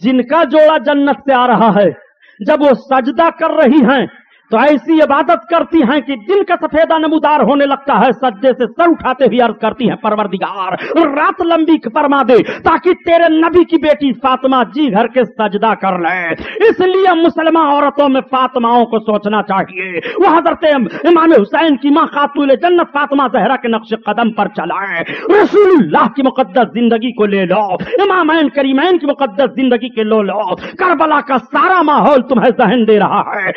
جن کا جوڑا جنت سے آ رہا ہے۔ جب وہ سجدہ کر رہی ہیں تو ایسی عبادت کرتی ہیں کہ دن کا سفیدہ نمودار ہونے لگتا ہے، سجدے سے سر اٹھاتے ہوئے عرض کرتی ہیں پروردگار رات لمبی فرما دے تاکہ تیرے نبی کی بیٹی فاطمہ جی گھر کے سجدہ کر لے۔ اس لیے مسلمہ عورتوں میں فاطماؤں کو سوچنا چاہیے، وہ حضرت امام حسین کی ماں خاتون جنت فاطمہ زہرا کے نقش قدم پر چلائیں، رسول اللہ کی مقدس زندگی کو لے لو، امامین کریمین کی مقدس زندگی کے لو لو۔ کربلا کا سارا ماحول تمہیں ذہن دے رہا ہے،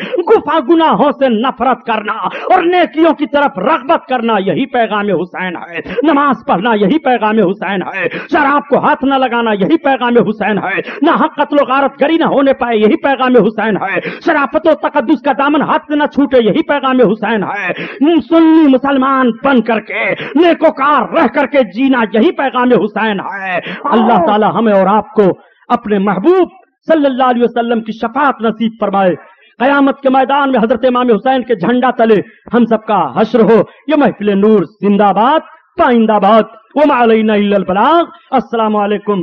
گناہوں سے نفرت کرنا اور نیکیوں کی طرف رغبت کرنا، یہی پیغام حسین ہے۔ نماز پڑھنا یہی پیغام حسین ہے، شراب کو ہاتھ نہ لگانا یہی پیغام حسین ہے، نہ حق قتل و غارت گری نہ ہونے پائے یہی پیغام حسین ہے، شرافت و تقدس کا دامن ہاتھ سے نہ چھوٹے یہی پیغام حسین ہے، سنی مسلمان بن کر کے نیکوکار رہ کر کے جینا یہی پیغام حسین ہے۔ اللہ تعالی ہمیں اور آپ کو اپنے محبوب صلی اللہ علیہ وسلم کی شفاعت نصیب فرمائے، قیامت کے میدان میں حضرت امام حسین کے جھنڈا تلے ہم سب کا حشر ہو۔ یہ محفل نور زندہ باد پائندہ باد، وما علینا الا البلاغ۔ السلام علیکم